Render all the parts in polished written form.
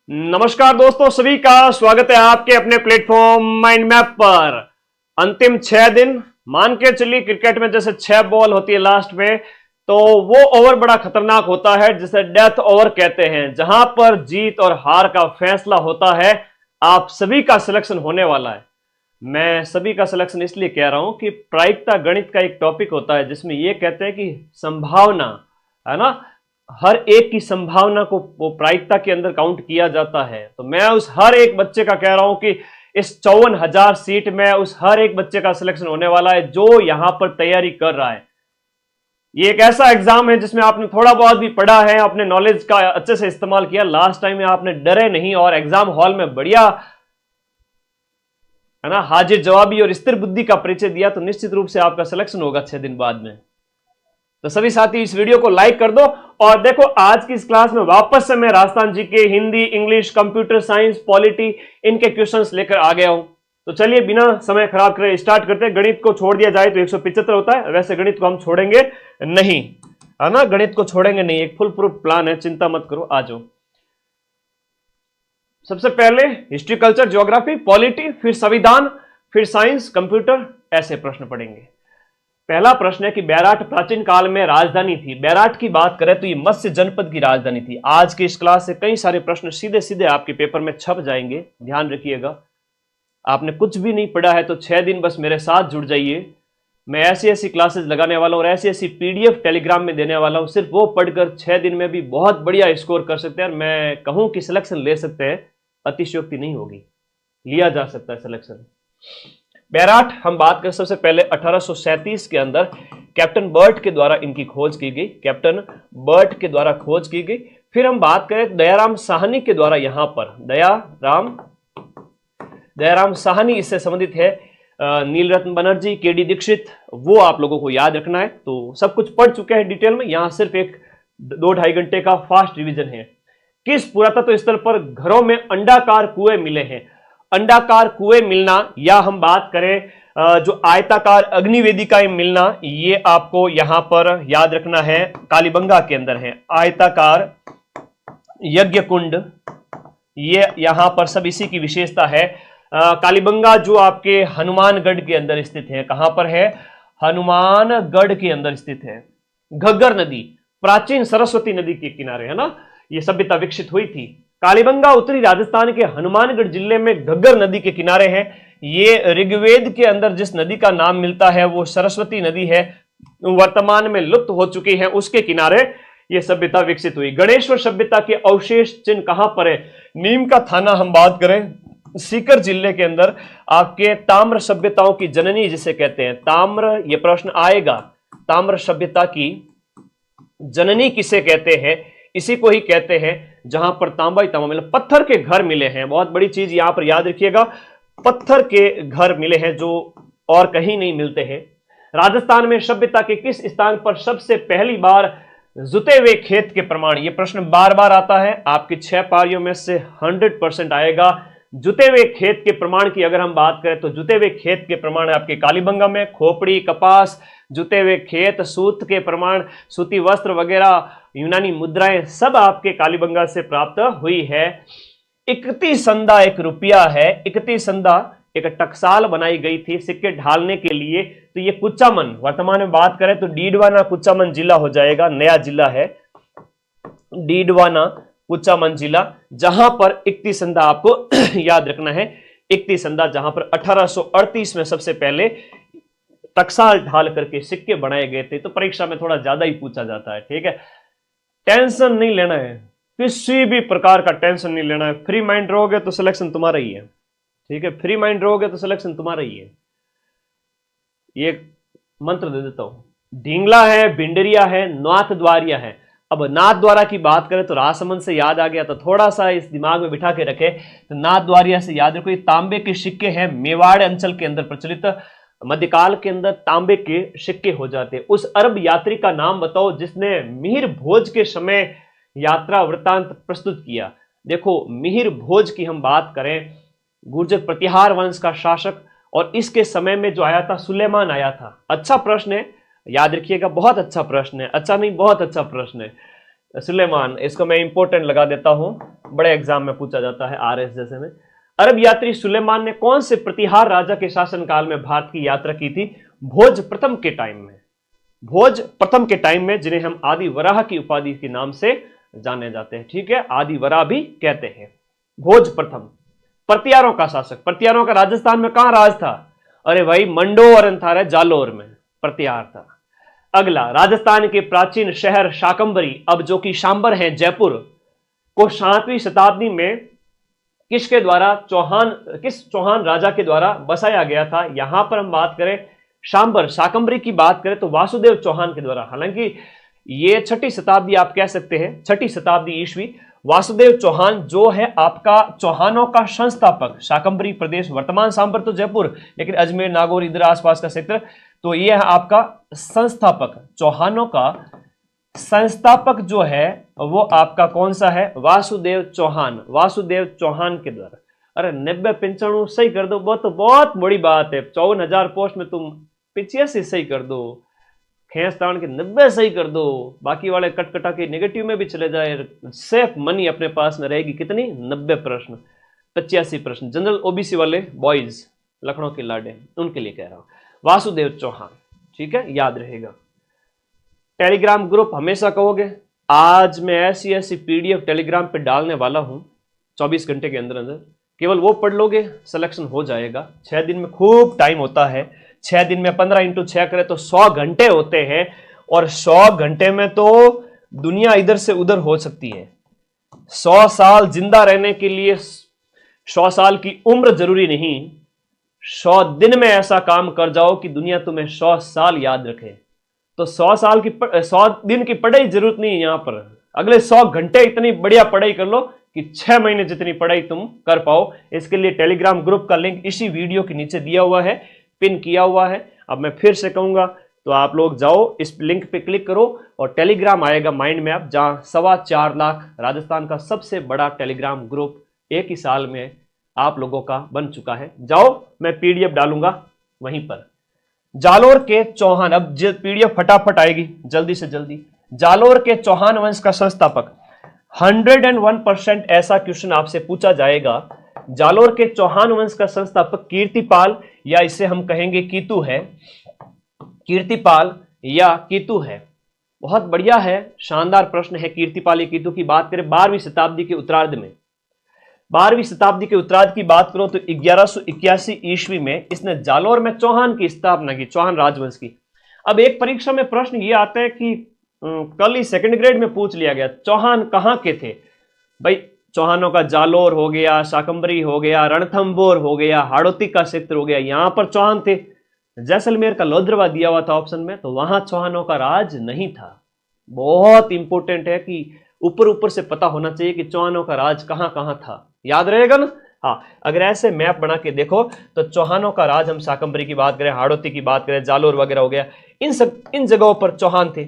नमस्कार दोस्तों, सभी का स्वागत है आपके अपने प्लेटफॉर्म माइंड मैप पर। अंतिम 6 दिन मान के चलिए, क्रिकेट में जैसे 6 बॉल होती है लास्ट में, तो वो ओवर बड़ा खतरनाक होता है जिसे डेथ ओवर कहते हैं, जहां पर जीत और हार का फैसला होता है। आप सभी का सिलेक्शन होने वाला है। मैं सभी का सिलेक्शन इसलिए कह रहा हूं कि प्रायिकता गणित का एक टॉपिक होता है जिसमें ये कहते हैं कि संभावना है ना, हर एक की संभावना को वो प्रायिकता के अंदर काउंट किया जाता है। तो मैं उस हर एक बच्चे का कह रहा हूं कि इस 54,000 सीट में उस हर एक बच्चे का सिलेक्शन होने वाला है जो यहां पर तैयारी कर रहा है। ये एक ऐसा एग्जाम है जिसमें आपने थोड़ा बहुत भी पढ़ा है, अपने नॉलेज का अच्छे से इस्तेमाल किया, लास्ट टाइम में आपने डरे नहीं और एग्जाम हॉल में बढ़िया है ना हाजिर जवाबी और स्थिर बुद्धि का परिचय दिया, तो निश्चित रूप से आपका सिलेक्शन होगा 6 दिन बाद में। तो सभी साथी इस वीडियो को लाइक कर दो। और देखो, आज की इस क्लास में वापस से मैं राजस्थान जी के Hindi, English, computer science, polity इनके क्वेश्चंस लेकर आ गया हूं। तो चलिए बिना समय खराब करे स्टार्ट करते हैं। गणित को छोड़ दिया जाए तो 175 होता है, वैसे गणित को हम छोड़ेंगे नहीं, है ना, गणित को छोड़ेंगे नहीं, एक फुल प्रूफ प्लान है, चिंता मत करो, आ जाओ। सबसे पहले हिस्ट्री, कल्चर, ज्योग्राफी, पॉलिटी, फिर संविधान, फिर साइंस, कंप्यूटर, ऐसे प्रश्न पढ़ेंगे। पहला प्रश्न है कि बैराट प्राचीन काल में राजधानी थी। बैराट की बात करें तो ये मत्स्य जनपद की राजधानी थी। आज की इस क्लास से कई सारे प्रश्न सीधे सीधे आपके पेपर में छप जाएंगे, ध्यान रखिएगा। आपने कुछ भी नहीं पढ़ा है तो 6 दिन बस मेरे साथ जुड़ जाइए। मैं ऐसी ऐसी क्लासेस लगाने वाला हूं और ऐसी ऐसी पीडीएफ टेलीग्राम में देने वाला हूं, सिर्फ वो पढ़कर 6 दिन में भी बहुत बढ़िया स्कोर कर सकते हैं। और मैं कहूं कि सिलेक्शन ले सकते हैं, अतिशयोक्ति नहीं होगी, लिया जा सकता है सिलेक्शन। बैराट हम बात करें, सबसे पहले 1837 के अंदर कैप्टन बर्ट के द्वारा इनकी खोज की गई, कैप्टन बर्ट के द्वारा खोज की गई। फिर हम बात करें दयाराम साहनी के द्वारा, यहां पर दयाराम साहनी इससे संबंधित है। नीलरत्न बनर्जी, केडी दीक्षित, वो आप लोगों को याद रखना है। तो सब कुछ पढ़ चुके हैं डिटेल में, यहां सिर्फ एक 2-2.5 घंटे का फास्ट रिवीजन है। किस पुरातत्व स्थल पर घरों में अंडाकार कुएं मिले हैं? अंडाकार कुएं मिलना, या हम बात करें जो आयताकार अग्निवेदिकाएं मिलना, ये आपको यहां पर याद रखना है, कालीबंगा के अंदर है। आयताकार यज्ञ कुंड, ये यहां पर सब इसी की विशेषता है। कालीबंगा जो आपके हनुमानगढ़ के अंदर स्थित है, कहां पर है? हनुमानगढ़ के अंदर स्थित है। घग्गर नदी प्राचीन सरस्वती नदी के किनारे, है ना, ये सभ्यता विकसित हुई थी। कालीबंगा उत्तरी राजस्थान के हनुमानगढ़ जिले में घग्गर नदी के किनारे है। ये ऋग्वेद के अंदर जिस नदी का नाम मिलता है वो सरस्वती नदी है, वर्तमान में लुप्त हो चुकी है, उसके किनारे ये सभ्यता विकसित हुई। गणेश्वर सभ्यता के अवशेष चिन्ह कहां पर है? नीम का थाना हम बात करें, सीकर जिले के अंदर आपके ताम्र सभ्यताओं की जननी जिसे कहते हैं, ताम्र, ये प्रश्न आएगा, ताम्र सभ्यता की जननी किसे कहते हैं? इसी को ही कहते हैं जहां पर तांबा ही तांबा मिला, पत्थर के घर मिले हैं। बहुत बड़ी चीज यहां पर याद रखिएगा, पत्थर के घर मिले हैं जो और कहीं नहीं मिलते हैं। राजस्थान में सभ्यता के किस स्थान पर सबसे पहली बार जुते हुए खेत के प्रमाण? ये प्रश्न बार बार आता है, आपकी 6 पारियों में से 100% आएगा। जुते हुए खेत के प्रमाण की अगर हम बात करें तो जुते हुए खेत के प्रमाण आपके कालीबंगा में, खोपड़ी, कपास, जुते हुए खेत, सूत के प्रमाण, सूती वस्त्र वगैरह, यूनानी मुद्राएं सब आपके कालीबंगा से प्राप्त हुई है। इकती संदा एक रुपया है। इकती संदा एक टकसाल बनाई गई थी सिक्के ढालने के लिए। तो ये कुचामन, वर्तमान में बात करें तो डीडवाना कुचामन जिला हो जाएगा, नया जिला है डीडवाना कुचामन जिला, जहां पर इकती संदा आपको याद रखना है। इकती संदा जहां पर 1838 में सबसे पहले टकसाल ढाल करके सिक्के बनाए गए थे। तो परीक्षा में थोड़ा ज्यादा ही पूछा जाता है, ठीक है। टेंशन नहीं लेना है, किसी भी प्रकार का टेंशन नहीं लेना है। फ्री माइंड रहोगे तो सिलेक्शन तुम्हारा ही है, ठीक है। फ्री माइंड रहोगे तो सिलेक्शन तुम्हारा ही है। ये मंत्र दे देता हूं, ढींगला है, भिंडरिया है, नाथ द्वारिया है। अब नाथ द्वारा की बात करें तो राजसमंद से याद आ गया, तो थोड़ा सा इस दिमाग में बिठा के रखे, तो नाथ द्वारिया से याद रखो। ये तांबे के सिक्के हैं, मेवाड़ अंचल के अंदर प्रचलित, मध्यकाल के अंदर तांबे के सिक्के हो जाते। उस अरब यात्री का नाम बताओ जिसने मिहिर भोज के समय यात्रा वृतांत प्रस्तुत किया। देखो, मिहिर भोज की हम बात करें, गुर्जर प्रतिहार वंश का शासक, और इसके समय में जो आया था सुलेमान आया था। अच्छा प्रश्न है, याद रखिएगा, बहुत अच्छा प्रश्न है, अच्छा नहीं बहुत अच्छा प्रश्न है। सुलेमान, इसको मैं इंपॉर्टेंट लगा देता हूं, बड़े एग्जाम में पूछा जाता है आरएस जैसे में। अरब यात्री सुलेमान ने कौन से प्रतिहार राजा के शासनकाल में भारत की यात्रा की थी? भोज प्रथम के टाइम में, भोज प्रथम के टाइम में, जिन्हें हम आदि वराह की उपाधि के नाम से जाने जाते हैं। ठीक है, आदि वराह भी कहते हैं। भोज प्रथम, प्रतिहारों का शासक, प्रतिहारों का राजस्थान में कहां राज था? अरे भाई मंडो और अंथारा जालोर में प्रतिहार था। अगला, राजस्थान के प्राचीन शहर शाकंभरी, अब जो कि शांबर है जयपुर, को 7वीं शताब्दी में किसके द्वारा, किस चौहान राजा के द्वारा बसाया गया था? यहां पर हम बात करें शांबर शाकंभरी की बात करें तो वासुदेव चौहान के द्वारा। हालांकि ये 6ठी शताब्दी आप कह सकते हैं, 6ठी शताब्दी ईस्वी। वासुदेव चौहान जो है आपका चौहानों का संस्थापक, शाकंभरी प्रदेश वर्तमान सांबर तो जयपुर, लेकिन अजमेर नागौर इधर आसपास का क्षेत्र, तो ये है आपका संस्थापक, चौहानों का संस्थापक जो है वो आपका कौन सा है? वासुदेव चौहान, वासुदेव चौहान के द्वारा। अरे 90-95 सही कर दो, बहुत बड़ी बात है। 54,000 पोस्ट में तुम 85 सही कर दो, खेस तान के 90 सही कर दो, बाकी वाले कटकटा के नेगेटिव में भी चले जाए, सेफ मनी अपने पास में रहेगी। कितनी? 90 प्रश्न, 85 प्रश्न। जनरल ओबीसी वाले बॉयज, लखनऊ के लाडे, उनके लिए कह रहा हूं, वासुदेव चौहान। ठीक है, याद रहेगा। टेलीग्राम ग्रुप हमेशा कहोगे, आज मैं ऐसी पीडीएफ टेलीग्राम पे डालने वाला हूं 24 घंटे के अंदर अंदर, केवल वो पढ़ लोगे सिलेक्शन हो जाएगा। 6 दिन में खूब टाइम होता है, 6 दिन में 15 × 6 करें तो 100 घंटे होते हैं, और 100 घंटे में तो दुनिया इधर से उधर हो सकती है। 100 साल जिंदा रहने के लिए 100 साल की उम्र जरूरी नहीं, 100 दिन में ऐसा काम कर जाओ कि दुनिया तुम्हें 100 साल याद रखे। तो 100 दिन की पढ़ाई जरूरत नहीं है यहां पर, अगले 100 घंटे इतनी बढ़िया पढ़ाई कर लो कि 6 महीने जितनी पढ़ाई तुम कर पाओ। इसके लिए टेलीग्राम ग्रुप का लिंक इसी वीडियो के नीचे दिया हुआ है, पिन किया हुआ है। अब मैं फिर से कहूंगा तो आप लोग जाओ, इस लिंक पे क्लिक करो और टेलीग्राम आएगा माइंड में, आप जहां 4.25 लाख राजस्थान का सबसे बड़ा टेलीग्राम ग्रुप एक ही साल में आप लोगों का बन चुका है। जाओ, मैं पीडीएफ डालूंगा वहीं पर। जालोर के चौहान, अब पीडीएफ फटाफट आएगी जल्दी से जल्दी। जालोर के चौहान वंश का संस्थापक, 101% ऐसा क्वेश्चन आपसे पूछा जाएगा। जालोर के चौहान वंश का संस्थापक कीर्तिपाल, या इसे हम कहेंगे कीतु है, कीर्तिपाल या कीतु है। बहुत बढ़िया है, शानदार प्रश्न है। कीर्तिपाल या कीतु की बात करें 12वीं शताब्दी के उत्तरार्ध में, 12वीं शताब्दी के उत्तरार्ध की बात करो तो 1181 ईस्वी में इसने जालोर में चौहान की स्थापना की, चौहान राजवंश की। अब एक परीक्षा में प्रश्न ये आता है कि कल ही 2nd ग्रेड में पूछ लिया गया, चौहान कहां के थे? भाई चौहानों का जालोर हो गया, शाकंभरी हो गया, रणथंभौर हो गया, हाड़ौती का क्षेत्र हो गया, यहां पर चौहान थे। जैसलमेर का लोधरवा दिया हुआ था ऑप्शन में, तो वहां चौहानों का राज नहीं था। बहुत इंपॉर्टेंट है कि ऊपर से पता होना चाहिए कि चौहानों का राज कहां कहां था, याद रहेगा ना। हाँ, अगर ऐसे मैप बना के देखो तो चौहानों का राज, हम शाकंभरी की बात करें, हाड़ौती की बात करें, जालोर वगैरह हो गया, इन जगहों पर चौहान थे।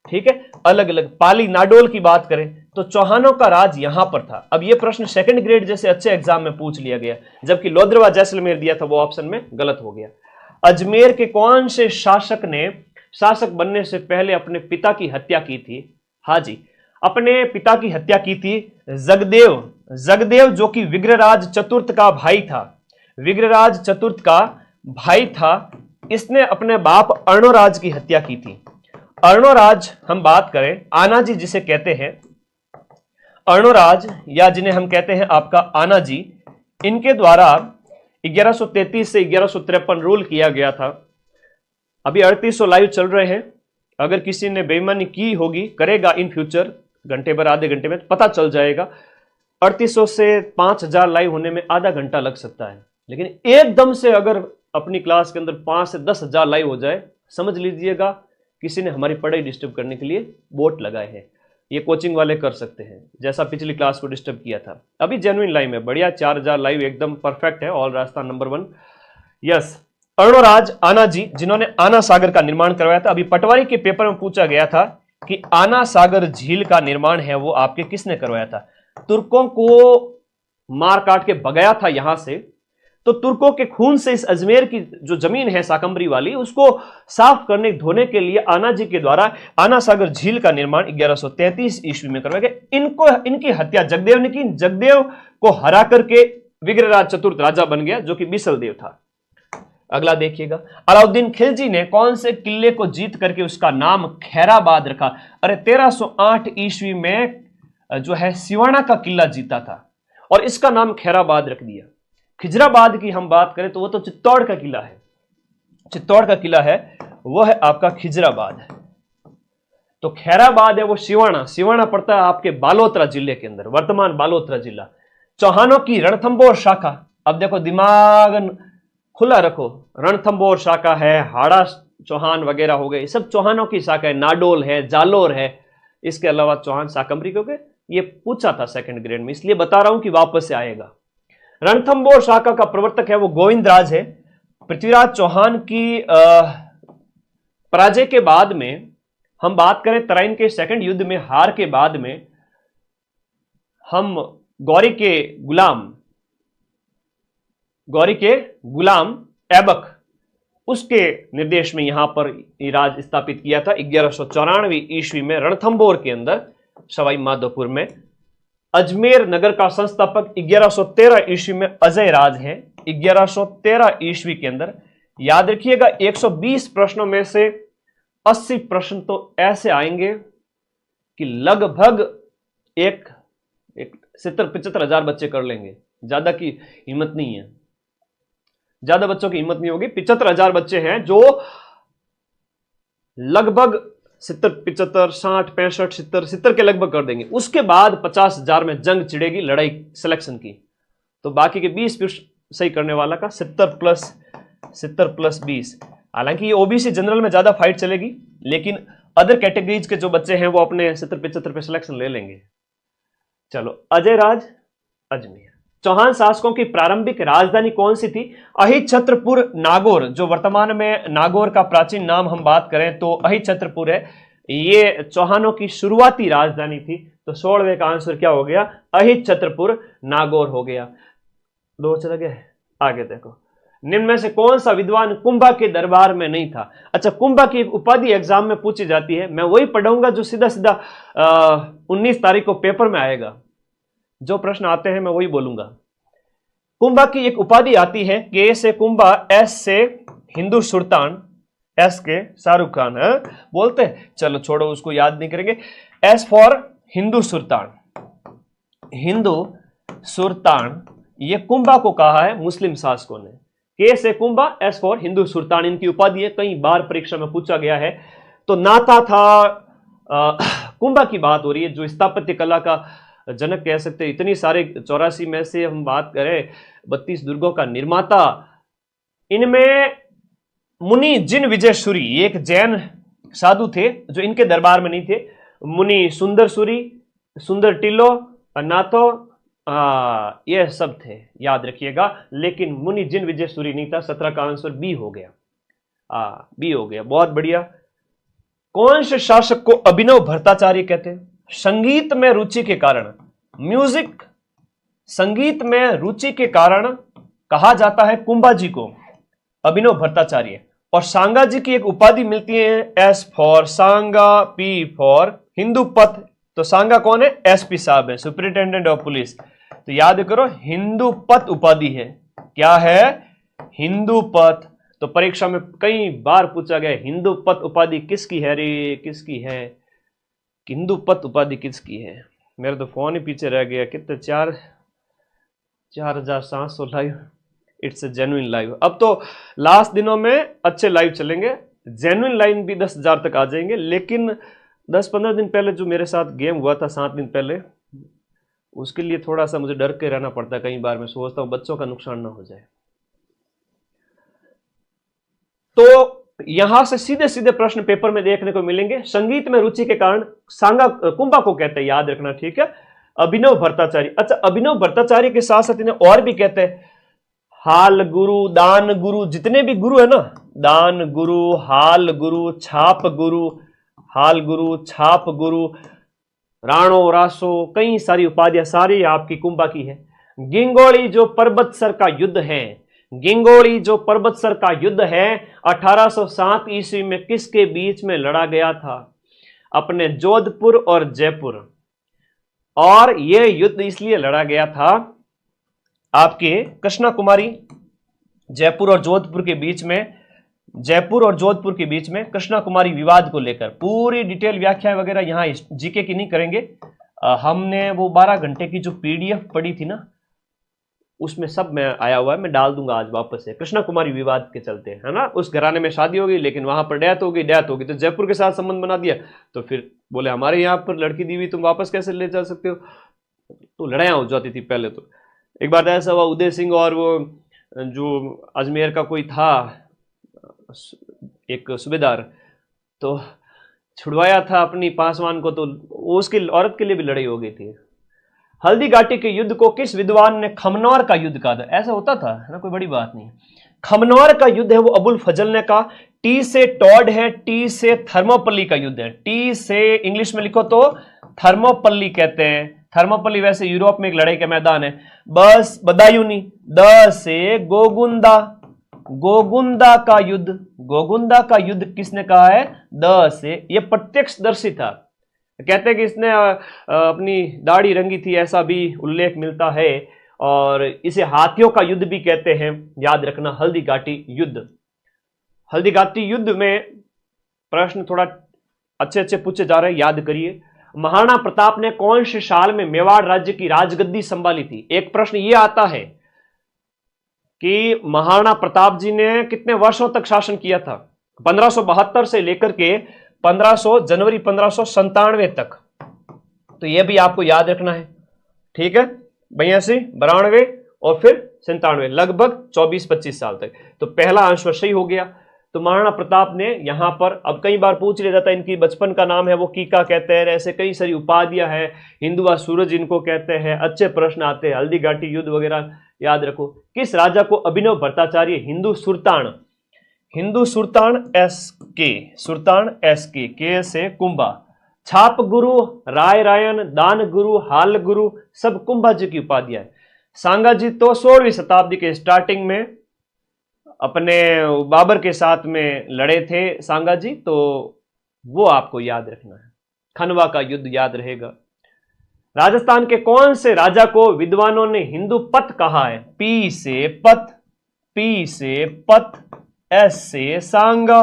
ठीक है, अलग अलग पाली नाडोल की बात करें तो चौहानों का राज यहां पर था। अब ये प्रश्न 2nd ग्रेड जैसे अच्छे एग्जाम में पूछ लिया गया, जबकि लोधरवा जैसलमेर दिया था वो ऑप्शन में गलत हो गया। अजमेर के कौन से शासक ने शासक बनने से पहले अपने पिता की हत्या की थी? हाँ जी, अपने पिता की हत्या की थी जगदेव, जो कि विग्रहराज चतुर्थ का भाई था। विग्रहराज चतुर्थ का भाई था, इसने अपने बाप अर्णोराज की हत्या की थी। अर्णोराज हम बात करें, आना जी जिसे कहते हैं, अर्णोराज या जिन्हें हम कहते हैं आपका आना जी, इनके द्वारा 1133 से 1153 रूल किया गया था। अभी 3800 लाइव चल रहे हैं, अगर किसी ने बेईमानी की होगी, करेगा इन फ्यूचर, घंटे भर आधे घंटे में पता चल जाएगा। 3800 से 5000 लाइव होने में आधा घंटा लग सकता है, लेकिन एकदम से अगर अपनी क्लास के अंदर 5 से 10,000 लाइव हो जाए, समझ लीजिएगा किसी ने हमारी पढ़ाई डिस्टर्ब करने के लिए बोट लगाए हैं। ये कोचिंग वाले कर सकते हैं, जैसा पिछली क्लास को डिस्टर्ब किया था। अभी जेन्युइन लाइव है, बढ़िया 4000 लाइव एकदम परफेक्ट है, all Rajasthan number 1। Yes, Arnoraj आना जी, जिन्होंने आना सागर का निर्माण करवाया था। अभी पटवारी के पेपर में पूछा गया था कि आना सागर झील का निर्माण है वो आपके किसने करवाया था? तुर्कों को मार काट के भगाया था यहां से, तो तुर्कों के खून से इस अजमेर की जो जमीन है शाकंभरी वाली, उसको साफ करने धोने के लिए आना जी के द्वारा आना सागर झील का निर्माण 1133 ईस्वी में करवाया गया। इनकी हत्या जगदेव ने की। जगदेव को हरा करके विग्रहराज चतुर्थ राजा बन गया, जो कि बिसलदेव था। अगला देखिएगा, अलाउद्दीन खिलजी ने कौन से किले को जीत करके उसका नाम खैराबाद रखा? अरे 1308 ईस्वी में जो है सिवाना का किला जीता था और इसका नाम खैराबाद रख दिया। खिजराबाद की हम बात करें तो वो तो चित्तौड़ का किला है, चित्तौड़ का किला है, वो है आपका खिजराबाद। तो खैराबाद है वो सिवाना, सिवाना पड़ता है आपके बालोतरा जिले के अंदर, वर्तमान बालोतरा जिला। चौहानों की रणथंबोर शाखा, अब देखो दिमाग खुला रखो, रणथंबोर शाखा है, हाड़ा चौहान वगैरह हो गए, सब चौहानों की शाखा है, नाडोल है, जालोर है, इसके अलावा चौहान शाकंभरी हो गए। ये पूछा था सेकंड ग्रेड में, इसलिए बता रहा हूं कि वापस से आएगा। रणथंबोर शाखा का प्रवर्तक है वो गोविंदराज है। पृथ्वीराज चौहान की पराजय के बाद में हम बात करें, तराइन के सेकंड युद्ध में हार के बाद में हम गौरी के गुलाम ऐबक, उसके निर्देश में यहां पर राज स्थापित किया था 1194 ईस्वी में रणथंबोर के अंदर सवाई माधोपुर में। अजमेर नगर का संस्थापक 1113 ईस्वी में अजय राज है। 1113 ईस्वी के अंदर याद रखिएगा 120 प्रश्नों में से 80 प्रश्न तो ऐसे आएंगे कि लगभग एक 70-75 हजार बच्चे कर लेंगे। ज्यादा की हिम्मत नहीं है, ज्यादा बच्चों की हिम्मत नहीं होगी। 75 हजार बच्चे हैं जो लगभग 70-75, 60, 65, 70 के लगभग कर देंगे। उसके बाद 50 हजार में जंग छिड़ेगी, लड़ाई सिलेक्शन की। तो बाकी के 20 सही करने वाला का 70 प्लस 20। हालांकि ये ओबीसी जनरल में ज्यादा फाइट चलेगी, लेकिन अदर कैटेगरीज के जो बच्चे हैं वो अपने 70-75 पे सिलेक्शन ले लेंगे। चलो, अजय राज अजमेर। चौहान शासकों की प्रारंभिक राजधानी कौन सी थी? अहिछत्रपुर नागौर, जो वर्तमान में नागौर का प्राचीन नाम हम बात करें तो अहिछत्रपुर है। ये चौहानों की शुरुआती राजधानी थी। तो 16वें का आंसर क्या हो गया? अहिछत्रपुर नागौर हो गया। दो चले गए, आगे देखो। निम्न में से कौन सा विद्वान कुंभा के दरबार में नहीं था? अच्छा, कुंभा की एक उपाधि एग्जाम में पूछी जाती है, मैं वही पढ़ूंगा जो सीधा सीधा 19 तारीख को पेपर में आएगा। जो प्रश्न आते हैं मैं वही बोलूंगा। कुंभा की एक उपाधि आती है, के से कुंभा, एस से हिंदू सुल्तान, एस के शाहरुख खान है बोलते हैं। चलो छोड़ो, उसको याद नहीं करेंगे। एस फॉर हिंदू सुल्तान, हिंदू सुल्तान, ये कुंभा को कहा है मुस्लिम शासकों ने। के से कुंभा, एस फॉर हिंदू सुल्तान, इनकी उपाधि है, कई बार परीक्षा में पूछा गया है। तो नाता था कुंभा की बात हो रही है, जो स्थापत्य कला का जनक कह सकते हैं। इतनी सारे 84 में से हम बात करें 32 दुर्गों का निर्माता, इनमें मुनि जिन विजय सूरी, एक जैन साधु थे जो इनके दरबार में नहीं थे। मुनि सुंदर सूरी, सुंदर टिल्लो, नाथो, ये सब थे, याद रखिएगा। लेकिन मुनि जिन विजय सूरी नहीं था। 17 का आंसर बी हो गया। बी हो गया, बहुत बढ़िया। कौन से शासक को अभिनव भट्टाचार्य कहते हैं? संगीत में रुचि के कारण, म्यूजिक, संगीत में रुचि के कारण कहा जाता है कुंभा जी को अभिनव भट्टाचार्य। और सांगा जी की एक उपाधि मिलती है, S for Sanga, P for Hindu पथ। तो सांगा कौन है? एसपी साहब है, सुपरिटेंडेंट ऑफ पुलिस। तो याद करो, हिंदू पथ उपाधि है। क्या है? हिंदू पथ। तो परीक्षा में कई बार पूछा गया, हिंदू पथ उपाधि किसकी है रे, किसकी है? हिंदू पथ उपाधि किसकी है? मेरा तो फोन ही पीछे रह गया। कितने 4700 live. It's a genuine live. अब तो लास्ट दिनों में अच्छे लाइव चलेंगे, जेन्युइन लाइव भी 10,000 तक आ जाएंगे। लेकिन 10-15 दिन पहले जो मेरे साथ गेम हुआ था, 7 दिन पहले, उसके लिए थोड़ा सा मुझे डर के रहना पड़ता है। कई बार मैं सोचता हूं बच्चों का नुकसान ना हो जाए। तो यहां से सीधे सीधे प्रश्न पेपर में देखने को मिलेंगे। संगीत में रुचि के कारण सांगा कुंभा को कहते हैं, याद रखना, ठीक है। अभिनव भट्टाचार्य, अच्छा, अभिनव भट्टाचार्य के साथ साथ इन्हें और भी कहते हैं हाल गुरु, दान गुरु, जितने भी गुरु है ना, दान गुरु, हाल गुरु, छाप गुरु, हाल गुरु, छाप गुरु, राणो, रासो, कई सारी उपाधियां सारी आपकी कुंभा की है। गिंगोली जो पर्वत सर का युद्ध है, गिंगोड़ी जो परबतसर का युद्ध है 1807 ईस्वी में किसके बीच में लड़ा गया था? अपने जोधपुर और जयपुर। और यह युद्ध इसलिए लड़ा गया था आपके कृष्णा कुमारी जयपुर और जोधपुर के बीच में, जयपुर और जोधपुर के बीच में कृष्णा कुमारी विवाद को लेकर। पूरी डिटेल व्याख्या वगैरह यहां जीके की नहीं करेंगे, हमने वो 12 घंटे की जो पीडीएफ पढ़ी थी ना उसमें सब में आया हुआ है, मैं डाल दूंगा आज वापस से। कृष्णा कुमारी विवाद के चलते है ना, उस घराने में शादी हो गई लेकिन वहां पर डेथ हो गई तो जयपुर के साथ संबंध बना दिया, तो फिर बोले हमारे यहाँ पर लड़की दी हुई तुम वापस कैसे ले जा सकते हो, तो लड़ाइयां हो जाती थी पहले। तो एक बार ऐसा हुआ, उदय सिंह और वो जो अजमेर का कोई था एक सूबेदार, तो छुड़वाया था अपनी पासवान को, तो उसकी औरत के लिए भी लड़ाई हो गई थी। हल्दी घाटी के युद्ध को किस विद्वान ने खमनौर का युद्ध कहा था? ऐसा होता था है ना, कोई बड़ी बात नहीं। खमनौर का युद्ध है वो अबुल फजल ने कहा। टी से टॉड है, टी से थर्मोपल्ली का युद्ध है। टी से इंग्लिश में लिखो तो थर्मोपल्ली कहते हैं। थर्मोपल्ली वैसे यूरोप में एक लड़ाई का मैदान है। बस बदायूनी। द से गोगुंदा, गोगुंदा का युद्ध, गोगुंदा का युद्ध किसने कहा है? द से। यह प्रत्यक्षदर्शी था, कहते हैं कि इसने अपनी दाढ़ी रंगी थी, ऐसा भी उल्लेख मिलता है। और इसे हाथियों का युद्ध भी कहते हैं, याद रखना। हल्दी घाटी युद्ध, हल्दी घाटी युद्ध में प्रश्न थोड़ा अच्छे अच्छे पूछे जा रहे हैं, याद करिए। महाराणा प्रताप ने कौन से साल में मेवाड़ राज्य की राजगद्दी संभाली थी? एक प्रश्न यह आता है कि महाराणा प्रताप जी ने कितने वर्षों तक शासन किया था? 1572 से लेकर के 1500 जनवरी 1597 तक। तो यह भी आपको याद रखना है, ठीक है। 82, 92 और फिर 97, लगभग 24-25 साल तक। तो पहला आंसर सही हो गया। तो महाराणा प्रताप ने यहां पर, अब कई बार पूछ लिया जाता है इनकी बचपन का नाम है वो कीका कहते हैं, ऐसे कई सारी उपाधियां हैं, हिंदुआ सूरज इनको कहते हैं। अच्छे प्रश्न आते हैं, हल्दी घाटी युद्ध वगैरह याद रखो। किस राजा को अभिनव भट्टाचार्य हिंदू सुल्तान, हिंदू सुल्तान सुल्तान के से कुंभा, छाप गुरु, राय रायन, दान गुरु, हाल गुरु, सब कुंभा जी की उपाधियां है। सांगा जी तो 16वीं शताब्दी के स्टार्टिंग में अपने बाबर के साथ में लड़े थे सांगा जी, तो वो आपको याद रखना है। खनवा का युद्ध याद रहेगा। राजस्थान के कौन से राजा को विद्वानों ने हिंदू पत कहा है? पी से पत, पी से पत, एस से सांगा,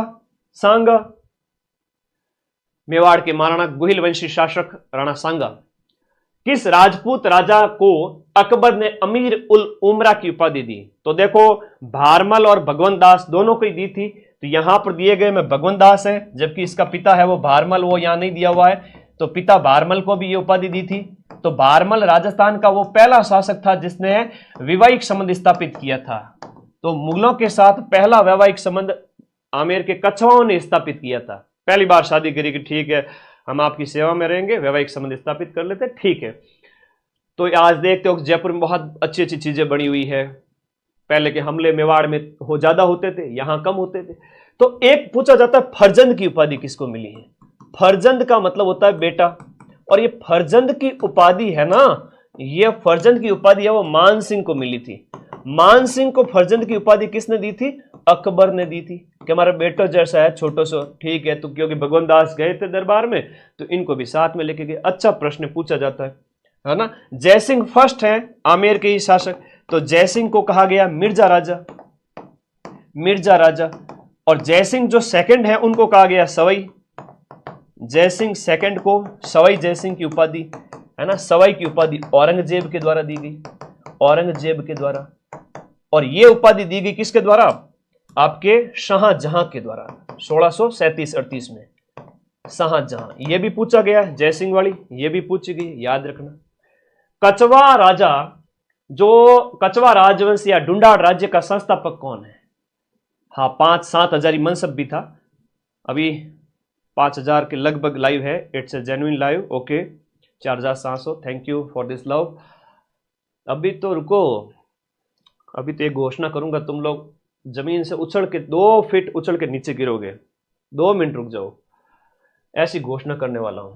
सांगा। मेवाड़ के महाराणा गुहिल वंशी शासक राणा सांगा। किस राजपूत राजा को अकबर ने अमीर उल उमरा की उपाधि दी? तो देखो, भारमल और भगवंत दास दोनों को ही दी थी। तो यहां पर दिए गए में भगवंत दास है, जबकि इसका पिता है वो भारमल, वो यहां नहीं दिया हुआ है। तो पिता भारमल को भी ये उपाधि दी थी। तो भारमल राजस्थान का वो पहला शासक था जिसने वैवाहिक संबंध स्थापित किया था। तो मुगलों के साथ पहला वैवाहिक संबंध आमेर के कछवाओं ने स्थापित किया था। पहली बार शादी करी कि ठीक है हम आपकी सेवा में रहेंगे, वैवाहिक संबंध स्थापित कर लेते, ठीक है। तो आज देखते हो जयपुर में बहुत अच्छी अच्छी चीजें बनी हुई है। पहले के हमले मेवाड़ में ज्यादा होते थे, यहां कम होते थे। तो एक पूछा जाता है फरजंद की उपाधि किसको मिली है? फरजंद का मतलब होता है बेटा, और ये फरजंद की उपाधि है ना, ये फरजंद की उपाधि है वो मान सिंह को मिली थी। मान सिंह को फरजंद की उपाधि किसने दी थी? अकबर ने दी थी कि हमारा बेटा जैसा है छोटो सो, ठीक है। तो क्योंकि भगवंत दास गए थे दरबार में तो इनको भी साथ में लेके गए। अच्छा प्रश्न पूछा जाता है ना। जयसिंह फर्स्ट है आमेर के ही शासक, तो जयसिंह को कहा गया मिर्जा राजा, मिर्जा राजा। और जयसिंह जो सेकंड है उनको कहा गया सवाई। जयसिंह सेकंड को सवाई जयसिंह की उपाधि है ना, सवाई की उपाधि औरंगजेब के द्वारा दी गई, औरंगजेब के द्वारा। और यह उपाधि दी गई किसके द्वारा? आपके शाहजहां के द्वारा 1637-38 में शाहजहां। यह भी पूछा गया जयसिंह वाली, यह भी पूछी गई, याद रखना। कछवा राजा, जो कछवा राजवंश या डुंडाड़ राज्य का संस्थापक कौन है? हाँ, 5-7 हजार मनसब भी था। अभी 5000 के लगभग लाइव है। It's a genuine live. Okay, 4700, thank you for this love. अभी तो रुको, अभी तो एक घोषणा करूंगा, तुम लोग जमीन से उछल के 2 फीट उछल के नीचे गिरोगे। 2 मिनट रुक जाओ, ऐसी घोषणा करने वाला हूं।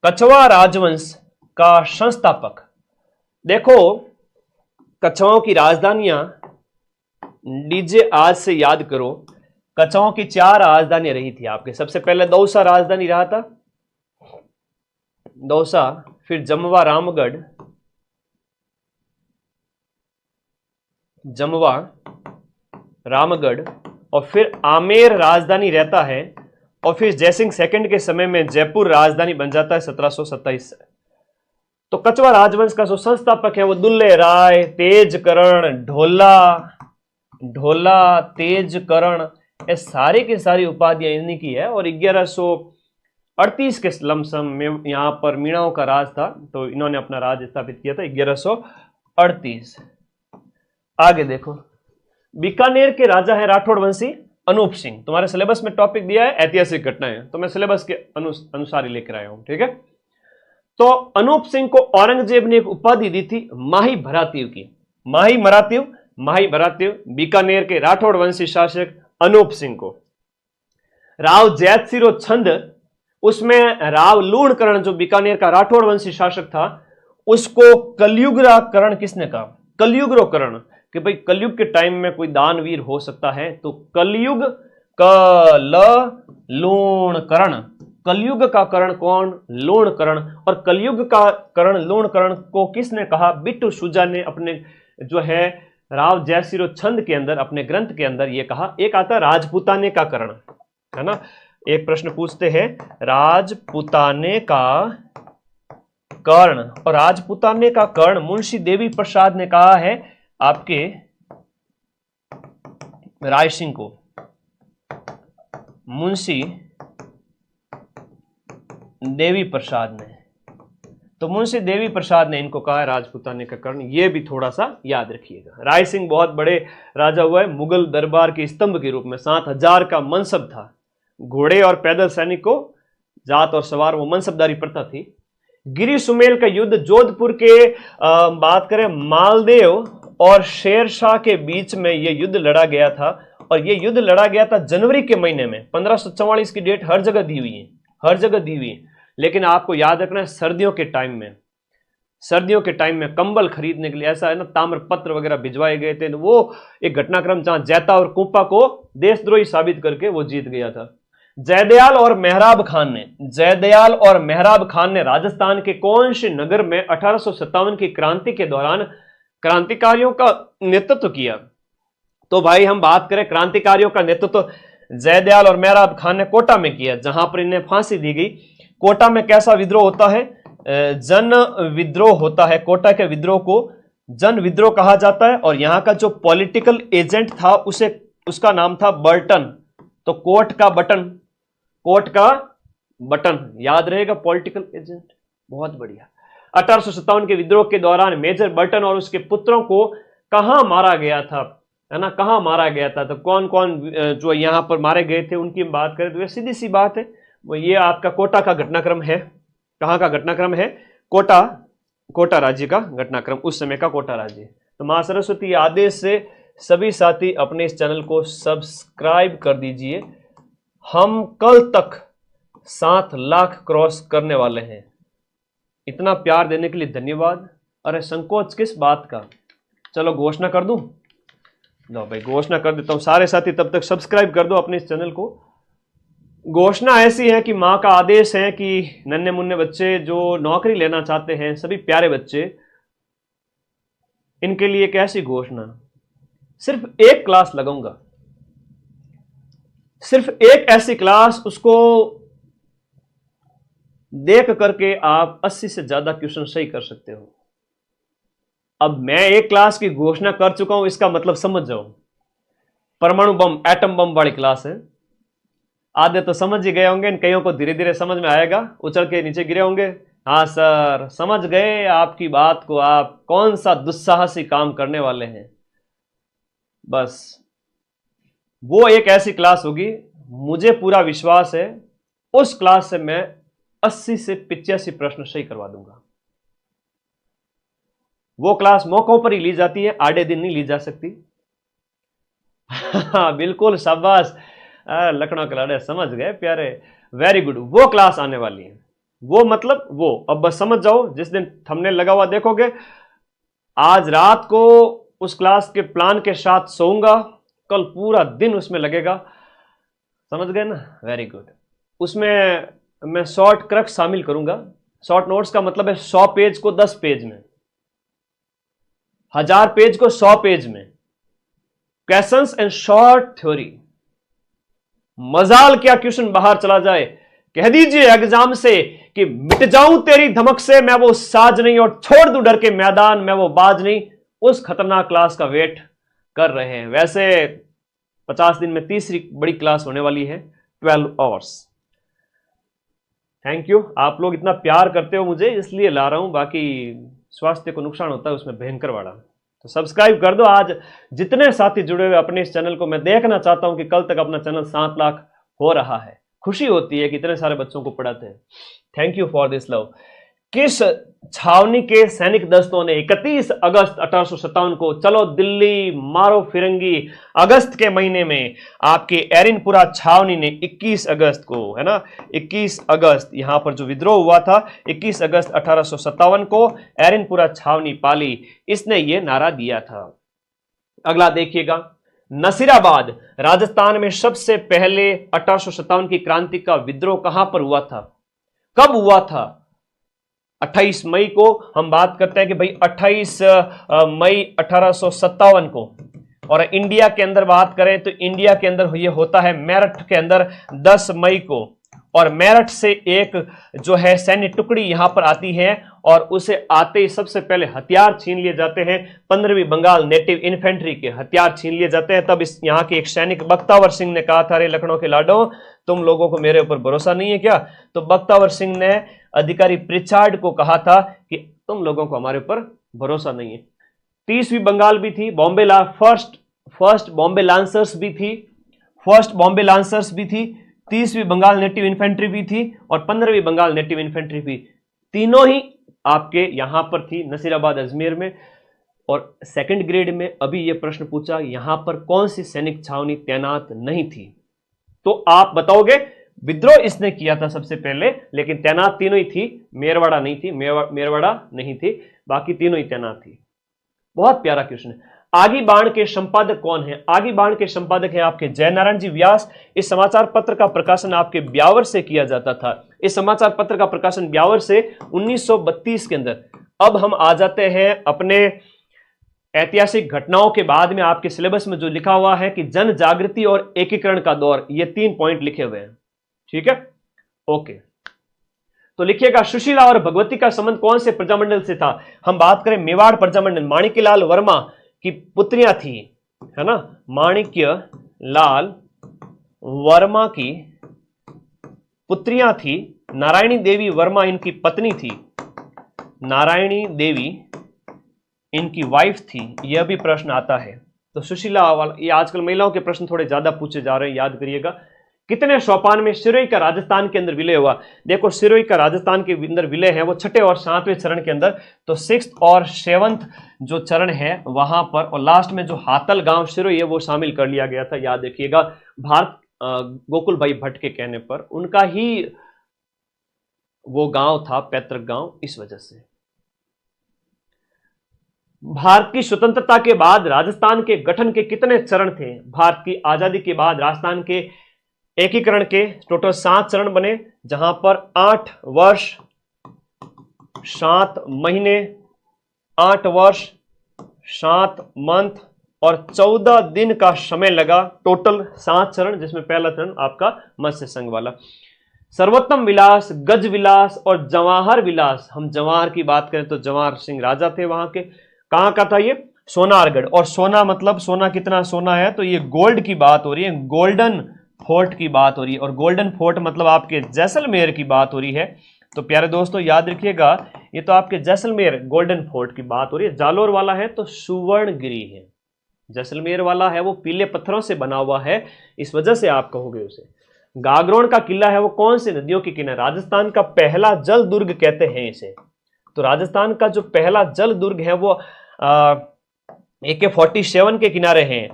कछवा राजवंश का संस्थापक, देखो कछवाओं की राजधानियां डीजे आज से याद करो, कछाओं की 4 राजधानी रही थी आपके। सबसे पहले दौसा राजधानी रहा था, दौसा, फिर जमवा रामगढ़, जमवा रामगढ़, और फिर आमेर राजधानी रहता है, और फिर जयसिंह सेकंड के समय में जयपुर राजधानी बन जाता है 1727 से। तो कछवा राजवंश का जो संस्थापक है वो दुल्ले राय, तेजकरण, ढोला, तेजकरण, ये सारी की सारी उपाधियां इन्हीं की है। और 1138 के लमसम में यहां पर मीणाओं का राज था, तो इन्होंने अपना राज स्थापित किया था 1138। आगे देखो, बीकानेर के राजा है राठौड़ वंशी अनूप सिंह। तुम्हारे सिलेबस में टॉपिक दिया है ऐतिहासिक घटनाएं, तो मैं सिलेबस के अनुसार ही लेकर आया हूं, ठीक है। तो अनूप सिंह को औरंगजेब ने एक उपाधि दी थी माही भरातीव की। माही भरातीव बीकानेर के राठौड़ वंशी शासक अनूप सिंह को। राव जैतसिरो छंद, उसमें राव लूणकरण जो बीकानेर का राठौड़ वंशी शासक था, उसको कलयुगकरण किसने कहा? कलयुगकरण, कि भाई कलयुग के टाइम में कोई दानवीर हो सकता है, तो कलयुग लूणकरण, कलयुग का करण कौन? लूणकरण। और कलयुग का करण लूणकरण को किसने कहा? बिट्टू सुजा ने अपने जो है राव जयसिरो छंद के अंदर, अपने ग्रंथ के अंदर ये कहा। एक आता राजपूताने का करण, है ना। एक प्रश्न पूछते हैं राजपूताने का कर्ण, और राजपूताने का कर्ण मुंशी देवी प्रसाद ने कहा है आपके राय सिंह को। मुंशी देवी प्रसाद ने, तो मुंशी देवी प्रसाद ने इनको कहा है राजपूताने का कर्ण। ये भी थोड़ा सा याद रखिएगा। राय सिंह बहुत बड़े राजा हुआ है, मुगल दरबार के स्तंभ के रूप में। 7000 का मनसब था, घोड़े और पैदल सैनिक को जात और सवार, वो मनसबदारी प्रथा थी। गिरी सुमेल का युद्ध जोधपुर के बात करें मालदेव और शेरशाह के बीच में यह युद्ध लड़ा गया था, और यह युद्ध लड़ा गया था जनवरी के महीने में। 1544 की डेट हर जगह दी हुई है, हर जगह दी हुई है। लेकिन आपको याद रखना है सर्दियों के टाइम में, सर्दियों के टाइम में कंबल खरीदने के लिए ऐसा है ना, ताम्रपत्र वगैरह भिजवाए गए थे। तो वो एक घटनाक्रम जहां जैता और कुंपा को देशद्रोही साबित करके वो जीत गया था। जयदयाल और मेहराब खान ने राजस्थान के कौन से नगर में 1857 की क्रांति के दौरान क्रांतिकारियों का नेतृत्व किया? तो भाई हम बात करें क्रांतिकारियों का नेतृत्व जयदयाल और मेहराब खान ने कोटा में किया, जहां पर इन्हें फांसी दी गई। कोटा में कैसा विद्रोह होता है? जन विद्रोह होता है। कोटा के विद्रोह को जन विद्रोह कहा जाता है। और यहां का जो पॉलिटिकल एजेंट था उसका नाम था बर्टन। तो कोट का बटन याद रहेगा, पॉलिटिकल एजेंट। बहुत बढ़िया। 1857 के विद्रोह के दौरान मेजर बर्टन और उसके पुत्रों को कहां मारा गया था, है ना, कहां मारा गया था? तो कौन कौन जो यहां पर मारे गए थे उनकी बात करें तो सीधी सी बात है, वो ये आपका कोटा का घटनाक्रम है। कहां का घटनाक्रम है? कोटा राज्य का घटनाक्रम, उस समय का कोटा राज्य। तो मां सरस्वती आदेश से सभी साथी अपने इस चैनल को सब्सक्राइब कर दीजिए। हम कल तक 7 लाख क्रॉस करने वाले हैं। इतना प्यार देने के लिए धन्यवाद। अरे संकोच किस बात का? चलो घोषणा कर दूं। लो भाई घोषणा कर देता हूं। सारे साथी तब तक सब्सक्राइब कर दो अपने इस चैनल को। घोषणा ऐसी है कि मां का आदेश है कि नन्हे मुन्ने बच्चे जो नौकरी लेना चाहते हैं, सभी प्यारे बच्चे, इनके लिए एक ऐसी घोषणा, सिर्फ एक क्लास लगाऊंगा, सिर्फ एक ऐसी क्लास, उसको देख करके आप 80 से ज्यादा क्वेश्चन सही कर सकते हो। अब मैं एक क्लास की घोषणा कर चुका हूं, इसका मतलब समझ जाओ। परमाणु बम, एटम बम वाली क्लास है। आधे तो समझ ही गए होंगे, इन कईयों को धीरे धीरे समझ में आएगा, उछल के नीचे गिरे होंगे। हाँ सर समझ गए आपकी बात को, आप कौन सा दुस्साहसी काम करने वाले हैं। बस वो एक ऐसी क्लास होगी, मुझे पूरा विश्वास है उस क्लास से मैं 80 से 85 प्रश्न सही करवा दूंगा। वो क्लास मौकों पर ही ली जाती है, आड़े दिन नहीं ली जा सकती। बिल्कुल शाबाश, लखनऊ के लाड़े समझ गए प्यारे, वेरी गुड। वो क्लास आने वाली है, वो मतलब वो, अब बस समझ जाओ। जिस दिन थंबनेल लगा हुआ देखोगे, आज रात को उस क्लास के प्लान के साथ सोऊंगा, कल पूरा दिन उसमें लगेगा, समझ गए ना? Very good. उसमें मैं शॉर्ट क्रक्स शामिल करूंगा। शॉर्ट नोट्स का मतलब है 100 पेज को 10 पेज में, 1000 पेज को 100 पेज में, क्वेश्चंस एंड शॉर्ट थ्योरी। मजाल क्या क्वेश्चन बाहर चला जाए, कह दीजिए एग्जाम से कि मिट जाऊं तेरी धमक से, मैं वो साज नहीं, और छोड़ दूं डर के मैदान, मैं वो बाज नहीं। उस खतरनाक क्लास का वेट कर रहे हैं। वैसे 50 दिन में तीसरी बड़ी क्लास होने वाली है, 12 आवर्स। थैंक यू, आप लोग इतना प्यार करते हो मुझे, इसलिए ला रहा हूं, बाकी स्वास्थ्य को नुकसान होता है उसमें भयंकर वाला। तो सब्सक्राइब कर दो। आज जितने साथी जुड़े हुए अपने इस चैनल को, मैं देखना चाहता हूं कि कल तक अपना चैनल 7 लाख हो रहा है। खुशी होती है कि इतने सारे बच्चों को पढ़ाते हैं। Thank you for this love. किस छावनी के सैनिक दस्तों ने 31 अगस्त 1857 को, चलो दिल्ली मारो फिरंगी, अगस्त के महीने में आपके एरिनपुरा छावनी ने 21 अगस्त को, है ना, 21 अगस्त यहां पर जो विद्रोह हुआ था, 21 अगस्त 1857 को एरिनपुरा छावनी पाली, इसने यह नारा दिया था। अगला देखिएगा, नसीराबाद राजस्थान में सबसे पहले 1857 की क्रांति का विद्रोह कहां पर हुआ था, कब हुआ था? 28 मई को हम बात करते हैं कि भाई 28 मई 1857 को। और इंडिया के अंदर बात करें तो इंडिया के अंदर ये होता है मेरठ के अंदर 10 मई को। और मेरठ से एक जो है सैन्य टुकड़ी यहां पर आती है और उसे आते ही सबसे पहले हथियार छीन लिए जाते हैं। 15वीं बंगाल नेटिव इन्फेंट्री के हथियार छीन लिए जाते हैं। तब इस यहाँ के एक सैनिक बख्तावर सिंह ने कहा था, अरे लखनऊ के लाडो, तुम लोगों को मेरे ऊपर भरोसा नहीं है क्या? तो बख्तावर सिंह ने अधिकारी प्रिचार्ड को कहा था कि तुम लोगों को हमारे ऊपर भरोसा नहीं है। 30वीं बंगाल भी थी, बॉम्बे फर्स्ट बॉम्बे लांसर्स भी थी, 30वीं बंगाल नेटिव इन्फेंट्री भी थी और 15वीं बंगाल नेटिव इन्फेंट्री भी, तीनों ही आपके यहां पर थी नसीराबाद अजमेर में। और सेकंड ग्रेड में अभी यह प्रश्न पूछा, यहां पर कौन सी सैनिक छावनी तैनात नहीं थी? तो आप बताओगे विद्रोह इसने किया था सबसे पहले, लेकिन तैनात तीनों ही थी, मेरवाड़ा नहीं थी, मेरवाड़ा नहीं थी, बाकी तीनों ही तैनात थी। बहुत प्यारा क्वेश्चन है। आगी बाण के संपादक कौन है? आगी बाण के संपादक हैं आपके जयनारायण जी व्यास। इस समाचार पत्र का प्रकाशन आपके ब्यावर से किया जाता था। इस समाचार पत्र का प्रकाशन ब्यावर से 1932 के अंदर। अब हम आ जाते हैं अपने ऐतिहासिक घटनाओं के बाद में आपके सिलेबस में जो लिखा हुआ है कि जन जागृति और एकीकरण का दौर, ये 3 पॉइंट लिखे हुए हैं, ठीक है, ओके। तो लिखिएगा, सुशीला और भगवती का संबंध कौन से प्रजामंडल से था? हम बात करें मेवाड़ प्रजामंडल, माणिक्यलाल वर्मा की पुत्रियां थी, है ना, माणिक्यलाल वर्मा की पुत्रियां थी। नारायणी देवी वर्मा इनकी पत्नी थी, नारायणी देवी इनकी वाइफ थी। यह भी प्रश्न आता है। तो सुशीला वाला, ये आजकल महिलाओं के प्रश्न थोड़े ज्यादा पूछे जा रहे हैं, याद करिएगा। कितने सोपान में सिरोही का राजस्थान के अंदर विलय हुआ? देखो, सिरोही का राजस्थान के अंदर विलय है वो 6ठे और 7वें चरण के अंदर। तो 6th और 7th जो चरण है वहां पर, और लास्ट में जो हातल गांव सिरोही है वो शामिल कर लिया गया था। याद रखिएगा, भारत गोकुल भाई भट्ट के कहने पर उनका ही वो गांव था, पैतृक गांव, इस वजह से। भारत की स्वतंत्रता के बाद राजस्थान के गठन के कितने चरण थे? भारत की आजादी के बाद राजस्थान के एकीकरण के टोटल 7 चरण बने, जहां पर 8 वर्ष 7 महीने, 8 वर्ष 7 मंथ और 14 दिन का समय लगा। टोटल 7 चरण, जिसमें पहला चरण आपका मत्स्य संघ वाला। सर्वोत्तम विलास, गज विलास और जवाहर विलास, हम जवाहर की बात करें तो जवाहर सिंह राजा थे वहां के। कहां का था ये? सोनारगढ़। और सोना मतलब सोना, कितना सोना है? तो ये गोल्ड की बात हो रही है, गोल्डन फोर्ट की बात हो रही है। और गोल्डन फोर्ट मतलब आपके जैसलमेर की बात हो रही है। तो प्यारे दोस्तों याद रखिएगा, ये तो आपके जैसलमेर गोल्डन फोर्ट की बात हो रही है। जालोर वाला है तो सुवर्णगिरी है, जैसलमेर वाला है वो पीले पत्थरों से बना हुआ है, इस वजह से आप कहोगे उसे। गागरोन का किला है वो कौन सी नदियों के किनारे? राजस्थान का पहला जल दुर्ग कहते हैं इसे। तो राजस्थान का जो पहला जल दुर्ग है वो AK-47 के किनारे हैं,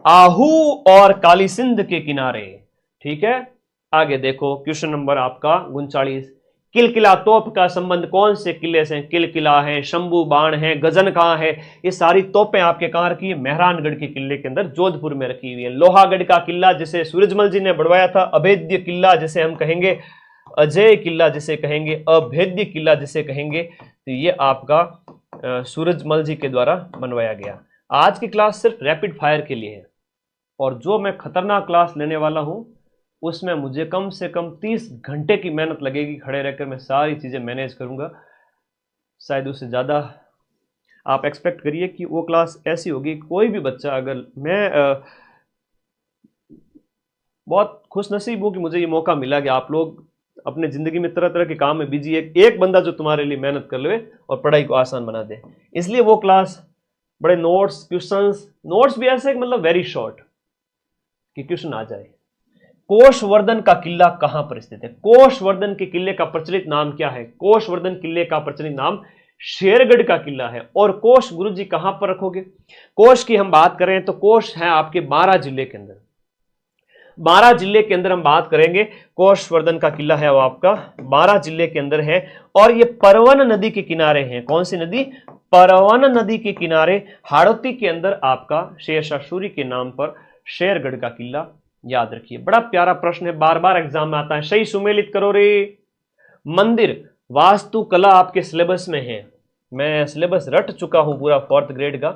आहू और काली सिंध के किनारे, ठीक है। आगे देखो, क्वेश्चन नंबर आपका 39। किलकिला तोप का संबंध कौन से किले से? किलकिला है, शंभू बाण है, गजन कहां है? ये सारी तोपें आपके कहां रखी है? मेहरानगढ़ के किले के अंदर जोधपुर में रखी हुई है। लोहागढ़ का किला जिसे सूरजमल जी ने बढ़वाया था, अभेद्य किला जिसे हम कहेंगे, अजय किला जिसे कहेंगे, अभेद्य किला जिसे कहेंगे, तो ये आपका सूरजमल जी के द्वारा बनवाया गया। आज की क्लास सिर्फ रैपिड फायर के लिए है, और जो मैं खतरनाक क्लास लेने वाला हूं उसमें मुझे कम से कम 30 घंटे की मेहनत लगेगी। खड़े रहकर मैं सारी चीजें मैनेज करूंगा, शायद उससे ज्यादा आप एक्सपेक्ट करिए कि वो क्लास ऐसी होगी। कोई भी बच्चा, अगर मैं बहुत खुशनसीब हूं कि मुझे ये मौका मिला कि आप लोग अपने जिंदगी में तरह तरह के काम में बिजी है, एक बंदा जो तुम्हारे लिए मेहनत कर ले और पढ़ाई को आसान बना दे। इसलिए वो क्लास बड़े नोट्स, क्वेश्चंस, नोट्स भी ऐसे मतलब वेरी शॉर्ट कि क्वेश्चन आ जाए। कोषवर्धन का किला कहां पर स्थित है? कोषवर्धन के किले का प्रचलित नाम क्या है? कोषवर्धन किले का प्रचलित नाम शेरगढ़ का किला है। और कोष गुरुजी कहां पर रखोगे? कोष की हम बात करें तो कोष है आपके बारां जिले के अंदर। बारां जिले के अंदर हम बात करेंगे, कोषवर्धन का किला है वो आपका बारां जिले के अंदर है। और ये परवन नदी के किनारे हैं। कौन सी नदी? परवन नदी के किनारे हाड़ौती के अंदर आपका शेरशाह सूरी के नाम पर शेरगढ़ का किला। याद रखिए, बड़ा प्यारा प्रश्न है, बार बार एग्जाम में आता है। सही सुमेलित करो रे। मंदिर वास्तुकला आपके सिलेबस में है, मैं सिलेबस रट चुका हूं पूरा 4th ग्रेड का।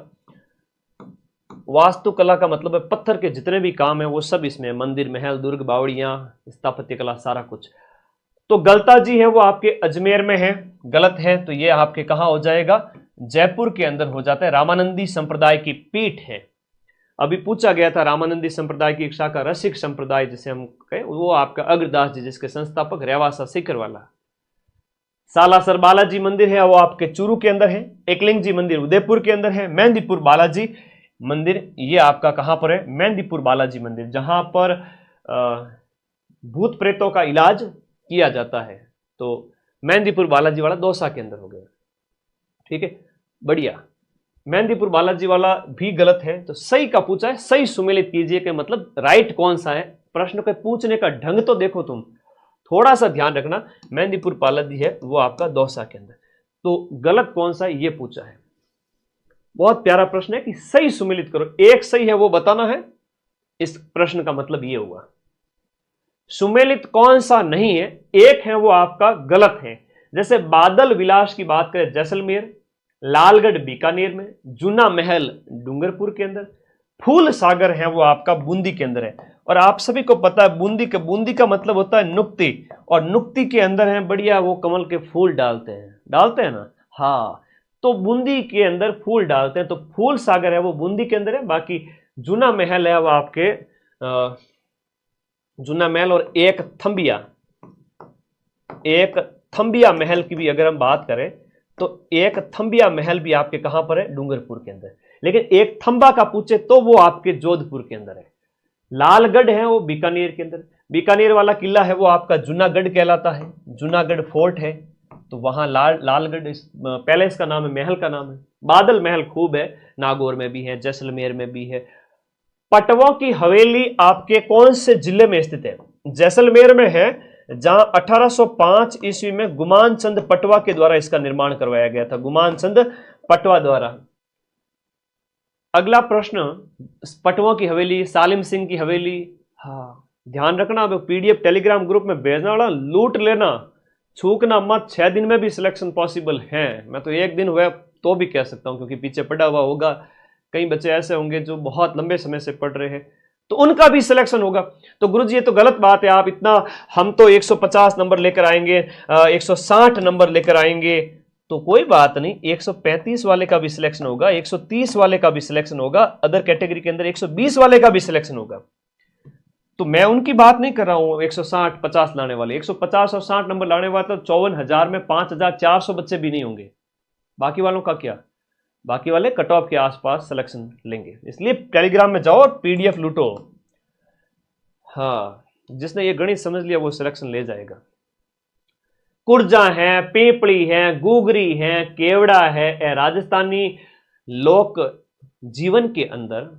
वास्तुकला का मतलब है पत्थर के जितने भी काम है वो सब इसमें है। मंदिर, महल, दुर्ग, बावड़ियां, स्थापत्य कला, सारा कुछ। तो गलता जी है वो आपके अजमेर में है, गलत है तो ये आपके कहां हो जाएगा? जयपुर के अंदर हो जाता है। रामानंदी संप्रदाय की पीठ है। अभी पूछा गया था, रामानंदी संप्रदाय की एक शाखा रसिक संप्रदाय जिसे हम कहें, वो आपका अग्रदास जी जिसके संस्थापक रेवासा सीकर वाला। सालासर बालाजी मंदिर है वो आपके चूरू के अंदर है। एकलिंग जी मंदिर उदयपुर के अंदर है। मेहंदीपुर बालाजी मंदिर ये आपका कहां पर है? मेहंदीपुर बालाजी मंदिर, जहां पर भूत प्रेतों का इलाज किया जाता है। तो मेहंदीपुर बालाजी वाला दौसा के अंदर हो गया। ठीक है, बढ़िया। मेहंदीपुर बालाजी वाला भी गलत है, तो सही का पूछा है, सही सुमेलित कीजिए कि मतलब राइट कौन सा है। प्रश्न के पूछने का ढंग तो देखो, तुम थोड़ा सा ध्यान रखना। मेहंदीपुर बालाजी है वो आपका दौसा के अंदर, तो गलत कौन सा है ये पूछा है। बहुत प्यारा प्रश्न है कि सही सुमेलित करो, एक सही है वो बताना है। इस प्रश्न का मतलब ये हुआ। सुमेलित कौन सा नहीं है? एक है वो आपका गलत है। जैसे बादल विलास की बात करें जैसलमेर, लालगढ़ बीकानेर में, जूना महल डूंगरपुर के अंदर, फूल सागर है वो आपका बूंदी के अंदर है। और आप सभी को पता है बूंदी का मतलब होता है नुक्ति, और नुक्ति के अंदर है बढ़िया वो कमल के फूल डालते हैं ना। हाँ, तो बूंदी के अंदर फूल डालते हैं, तो फूल सागर है वो बूंदी के अंदर है। बाकी जूना महल है वो आपके जूना महल, और एक थंबिया महल की भी अगर हम बात करें तो एक थंबिया महल भी आपके कहां पर है? डूंगरपुर के अंदर। लेकिन एक थंबा का पूछे तो वो आपके जोधपुर के अंदर है। लालगढ़ है वो बीकानेर के अंदर। बीकानेर वाला किला है वो आपका जूनागढ़ कहलाता है, जूनागढ़ फोर्ट है। तो वहां लालगढ़ पैलेस का नाम है, महल का नाम है। बादल महल खूब है, नागौर में भी है, जैसलमेर में भी है। पटवा की हवेली आपके कौन से जिले में स्थित है? जैसलमेर में है, जहां 1805 ईस्वी में गुमान चंद पटवा के द्वारा इसका निर्माण करवाया गया था, गुमान चंद पटवा द्वारा। अगला प्रश्न, पटवा की हवेली, सालिम सिंह की हवेली। हाँ, ध्यान रखना, अब पीडीएफ टेलीग्राम ग्रुप में भेजना वाला लूट लेना, छूकना मत। 6 दिन में भी सिलेक्शन पॉसिबल है। मैं तो 1 दिन हुआ तो भी कह सकता हूं, क्योंकि पीछे पड़ा हुआ होगा। कई बच्चे ऐसे होंगे जो बहुत लंबे समय से पढ़ रहे हैं, तो उनका भी सिलेक्शन होगा। तो गुरुजी ये तो गलत बात है, आप इतना, हम तो 150 नंबर लेकर आएंगे, 160 नंबर लेकर आएंगे, तो कोई बात नहीं, 135 वाले का भी सिलेक्शन होगा, 130 वाले का भी सिलेक्शन होगा, अदर कैटेगरी के अंदर 120 वाले का भी सिलेक्शन होगा। तो मैं उनकी बात नहीं कर रहा हूं 160 50 लाने वाले, 150 और 60 नंबर लाने वाले तो 54,000 में 5,400 बच्चे भी नहीं होंगे। बाकी वालों का क्या? बाकी वाले कट ऑफ के आसपास सिलेक्शन लेंगे। इसलिए टेलीग्राम में जाओ और पीडीएफ लूटो। हाँ, जिसने ये गणित समझ लिया वो सिलेक्शन ले जाएगा। कुर्जा है, पेपड़ी है, गुगरी है, केवड़ा है, राजस्थानी लोक जीवन के अंदर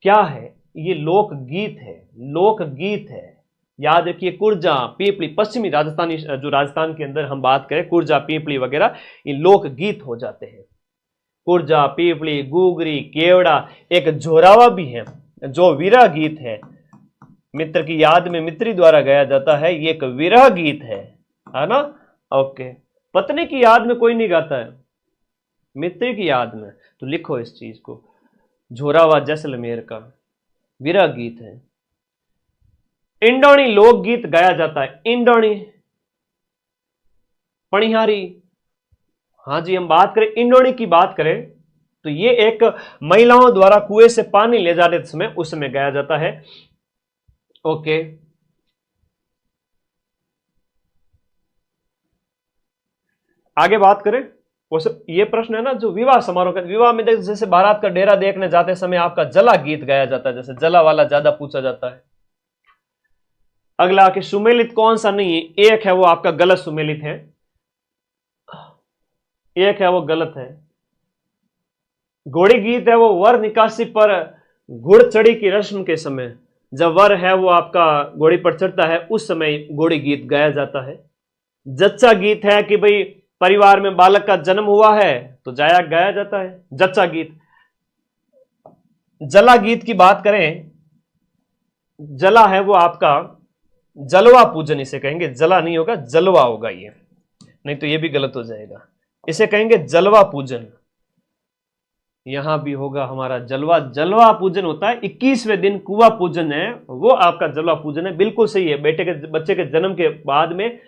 क्या है? ये लोकगीत है, लोकगीत है। याद रखिए कुर्जा, पीपली, पश्चिमी राजस्थानी, जो राजस्थान के अंदर हम बात करें कुर्जा, पीपली वगैरह, ये लोकगीत हो जाते हैं। कुर्जा, पीपली, गुगरी, केवड़ा, एक जोरावा भी है जो विरह गीत है, मित्र की याद में मित्री द्वारा गाया जाता है, ये एक विरह गीत है ना। ओके, पत्नी की याद में कोई नहीं गाता है, मित्र की याद में, तो लिखो इस चीज को, जोरावा जैसलमेर का विरह गीत है। इंडोणी लोकगीत गाया जाता है, इंडोणी, पणिहारी। हाँ जी, हम बात करें इंडोणी की बात करें तो ये एक महिलाओं द्वारा कुएं से पानी ले जाने समय उस समय गाया जाता है। ओके, आगे बात करें, ये प्रश्न है ना जो विवाह समारोह का, विवाह में जैसे बारात का डेरा देखने जाते समय आपका जला गीत गाया जाता है, जैसे जला वाला ज्यादा पूछा जाता है। अगला कि सुमेलित कौन सा नहीं है, एक है वो आपका गलत सुमेलित है, एक है वो गलत है। घोड़ी गीत है वो वर निकासी पर घुड़ चढ़ी की रस्म के समय, जब वर है वो आपका घोड़ी पर चढ़ता है उस समय घोड़ी गीत गाया जाता है। जच्चा गीत है कि भाई परिवार में बालक का जन्म हुआ है तो जाया गाया जाता है, जच्चा गीत। जला गीत की बात करें, जला है वो आपका जलवा पूजन, इसे कहेंगे, जला नहीं होगा, जलवा होगा ये, नहीं तो ये भी गलत हो जाएगा, इसे कहेंगे जलवा पूजन। यहां भी होगा हमारा जलवा, जलवा पूजन होता है 21वें दिन, कुआ पूजन है वो आपका जलवा पूजन है, बिल्कुल सही है। बच्चे के जन्म के बाद में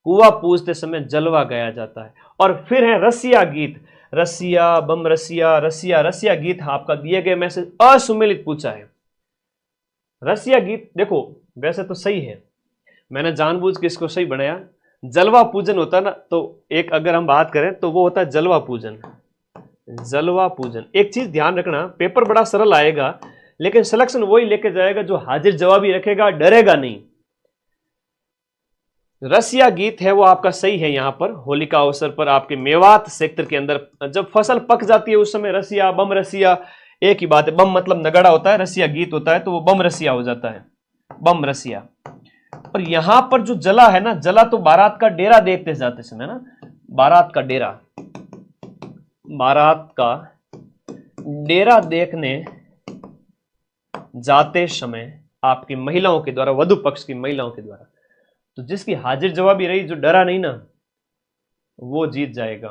कुआ पूजते समय जलवा गाया जाता है। और फिर है रसिया गीत, रसिया बम रसिया, रसिया, रसिया गीत आपका दिए गए में से असुमेलित पूछा है। रसिया गीत देखो वैसे तो सही है, मैंने जानबूझ के इसको सही बनाया। जलवा पूजन होता है ना, तो एक अगर हम बात करें तो वो होता है जलवा पूजन, जलवा पूजन। एक चीज ध्यान रखना, पेपर बड़ा सरल आएगा लेकिन सिलेक्शन वही लेके जाएगा जो हाजिर जवाबी रखेगा, डरेगा नहीं। रसिया गीत है वो आपका सही है। यहां पर होली का अवसर पर आपके मेवात सेक्टर के अंदर जब फसल पक जाती है उस समय रसिया, बम रसिया, एक ही बात है, बम मतलब नगाड़ा होता है, रसिया गीत होता है, तो वो बम रसिया हो जाता है, बम रसिया। और यहां पर जो जला है ना, जला तो बारात का डेरा देखते जाते समय ना, बारात का डेरा, बारात का डेरा देखने जाते समय आपकी महिलाओं के द्वारा, वधु पक्ष की महिलाओं के द्वारा, तो जिसकी हाजिर जवाबी रही, जो डरा नहीं ना, वो जीत जाएगा।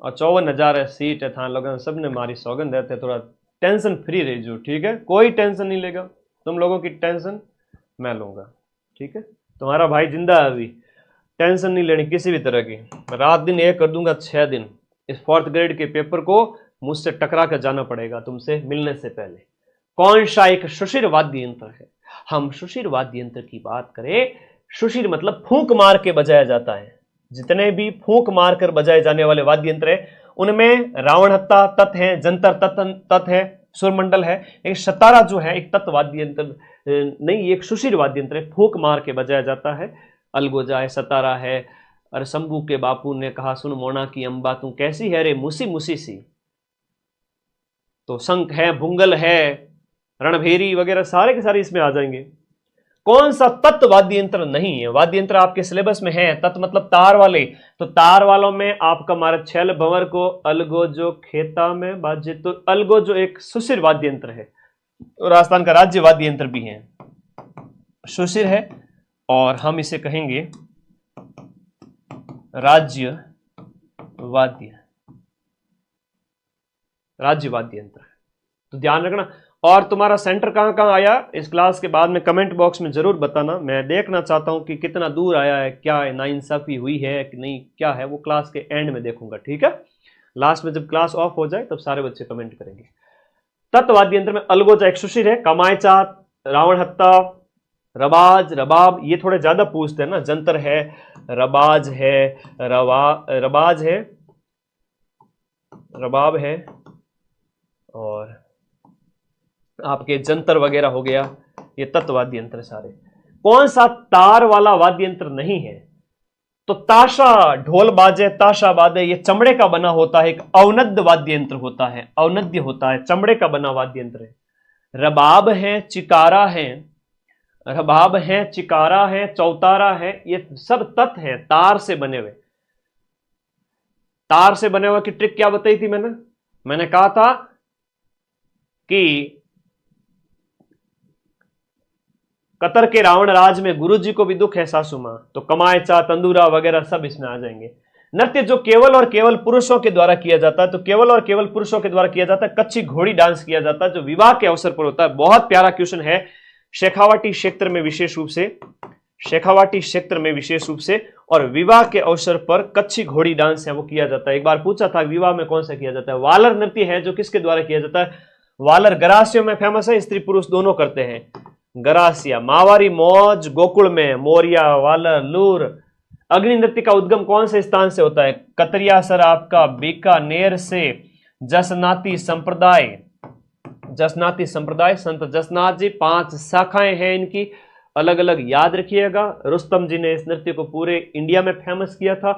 और 54,000 सीट है थान लोगों, सबने मारी सौगंध देते हैं, थोड़ा टेंशन फ्री रही जो, ठीक है, कोई टेंशन नहीं लेगा, तुम लोगों की टेंशन मैं लूंगा, ठीक है। तुम्हारा भाई जिंदा है अभी, टेंशन नहीं लेनी किसी भी तरह की, रात दिन एक कर दूंगा 6 दिन। इस 4th ग्रेड के पेपर को मुझसे टकरा कर जाना पड़ेगा तुमसे मिलने से पहले। कौन सा एक सुशिर वाद्य यंत्र है? हम सुशिर वाद्य यंत्र की बात करें, सुशिर मतलब फूंक मार के बजाया जाता है। जितने भी फूंक मार कर बजाए जाने वाले वाद्य यंत्र है उनमें रावण हत्ता तत् है, जंतर तत् है, सुरमंडल है। एक सतारा जो है एक तत् वाद्य यंत्र नहीं, एक सुशिर वाद्य यंत्र है, फूंक मार के बजाया जाता है। अलगोजा है, सतारा है। और शंभू के बापू ने कहा सुन मोना की अम्बा तू कैसी है रे मुसी मुसी सी, तो शंख है, भुंगल है, रणभेरी वगैरह सारे के सारे इसमें आ जाएंगे। कौन सा तत्व वाद्य यंत्र नहीं है? वाद्य यंत्र आपके सिलेबस में है, तत्व मतलब तार वाले, तो तार वालों में आपका मारा छल भंवर को अलगो जो खेता में बाजे, तो अलगो जो एक सुशिर वाद्य यंत्र है, तो राजस्थान का राज्य वाद्य यंत्र भी है, सुशिर है, और हम इसे कहेंगे राज्य वाद्य, राज्य वाद्य यंत्र है, तो ध्यान रखना। और तुम्हारा सेंटर कहां कहां आया इस क्लास के बाद में कमेंट बॉक्स में जरूर बताना, मैं देखना चाहता हूं कि कितना दूर आया है, क्या है, नाइंसाफी हुई है कि नहीं, क्या है, वो क्लास के एंड में देखूंगा, ठीक है। लास्ट में जब क्लास ऑफ हो जाए तब सारे बच्चे कमेंट करेंगे। तत्वाद्य यंत्र में अलगोजा एक सुशिर है, कमायचा, रावण हत्ता, रबाज, रबाब, ये थोड़े ज्यादा पूछते हैं ना, जंतर है, रबाज है, रबाज है, रबाब है, और आपके जंतर वगैरह हो गया, ये तत्वाद्य यंत्र सारे। कौन सा तार वाला वाद्य यंत्र नहीं है? तो ताशा, ढोल बाजे, ताशा बाजे, ये चमड़े का बना होता है, एक अवनद्य वाद्य यंत्र होता है, अवनद्य होता है, चमड़े का बना वाद्य यंत्र है। रबाब है, चिकारा है, रबाब है, चिकारा है, चौतारा है, ये सब तत् हैं तार से बने हुए। तार से बने हुए की ट्रिक क्या बताई थी मैंने कहा था कि कतर के रावण राज में गुरुजी को भी दुख है सासू मां, तो कमाए चा तंदूरा वगैरह सब इसमें आ जाएंगे। नृत्य जो केवल और केवल पुरुषों के द्वारा किया जाता है, तो केवल और केवल पुरुषों के द्वारा किया जाता है कच्ची घोड़ी डांस किया जाता है, जो विवाह के अवसर पर होता है। बहुत प्यारा क्वेश्चन है। शेखावाटी क्षेत्र में विशेष रूप से, शेखावाटी क्षेत्र में विशेष रूप से और विवाह के अवसर पर कच्ची घोड़ी डांस है वो किया जाता है। एक बार पूछा था विवाह में कौन सा किया जाता है। वालर नृत्य है जो किसके द्वारा किया जाता है, वालर गरासियों में फेमस है, स्त्री पुरुष दोनों करते हैं। गरासिया, मावारी मौज गोकुल में, मोरिया, वालर, लूर। अग्नि नृत्य का उद्गम कौन से स्थान से होता है, कतरिया सर आपका बीकानेर से। जसनाती संप्रदाय, जसनाती संप्रदाय संत जसनाथ जी, 5 शाखाएं हैं इनकी, अलग अलग याद रखिएगा। रुस्तम जी ने इस नृत्य को पूरे इंडिया में फेमस किया था।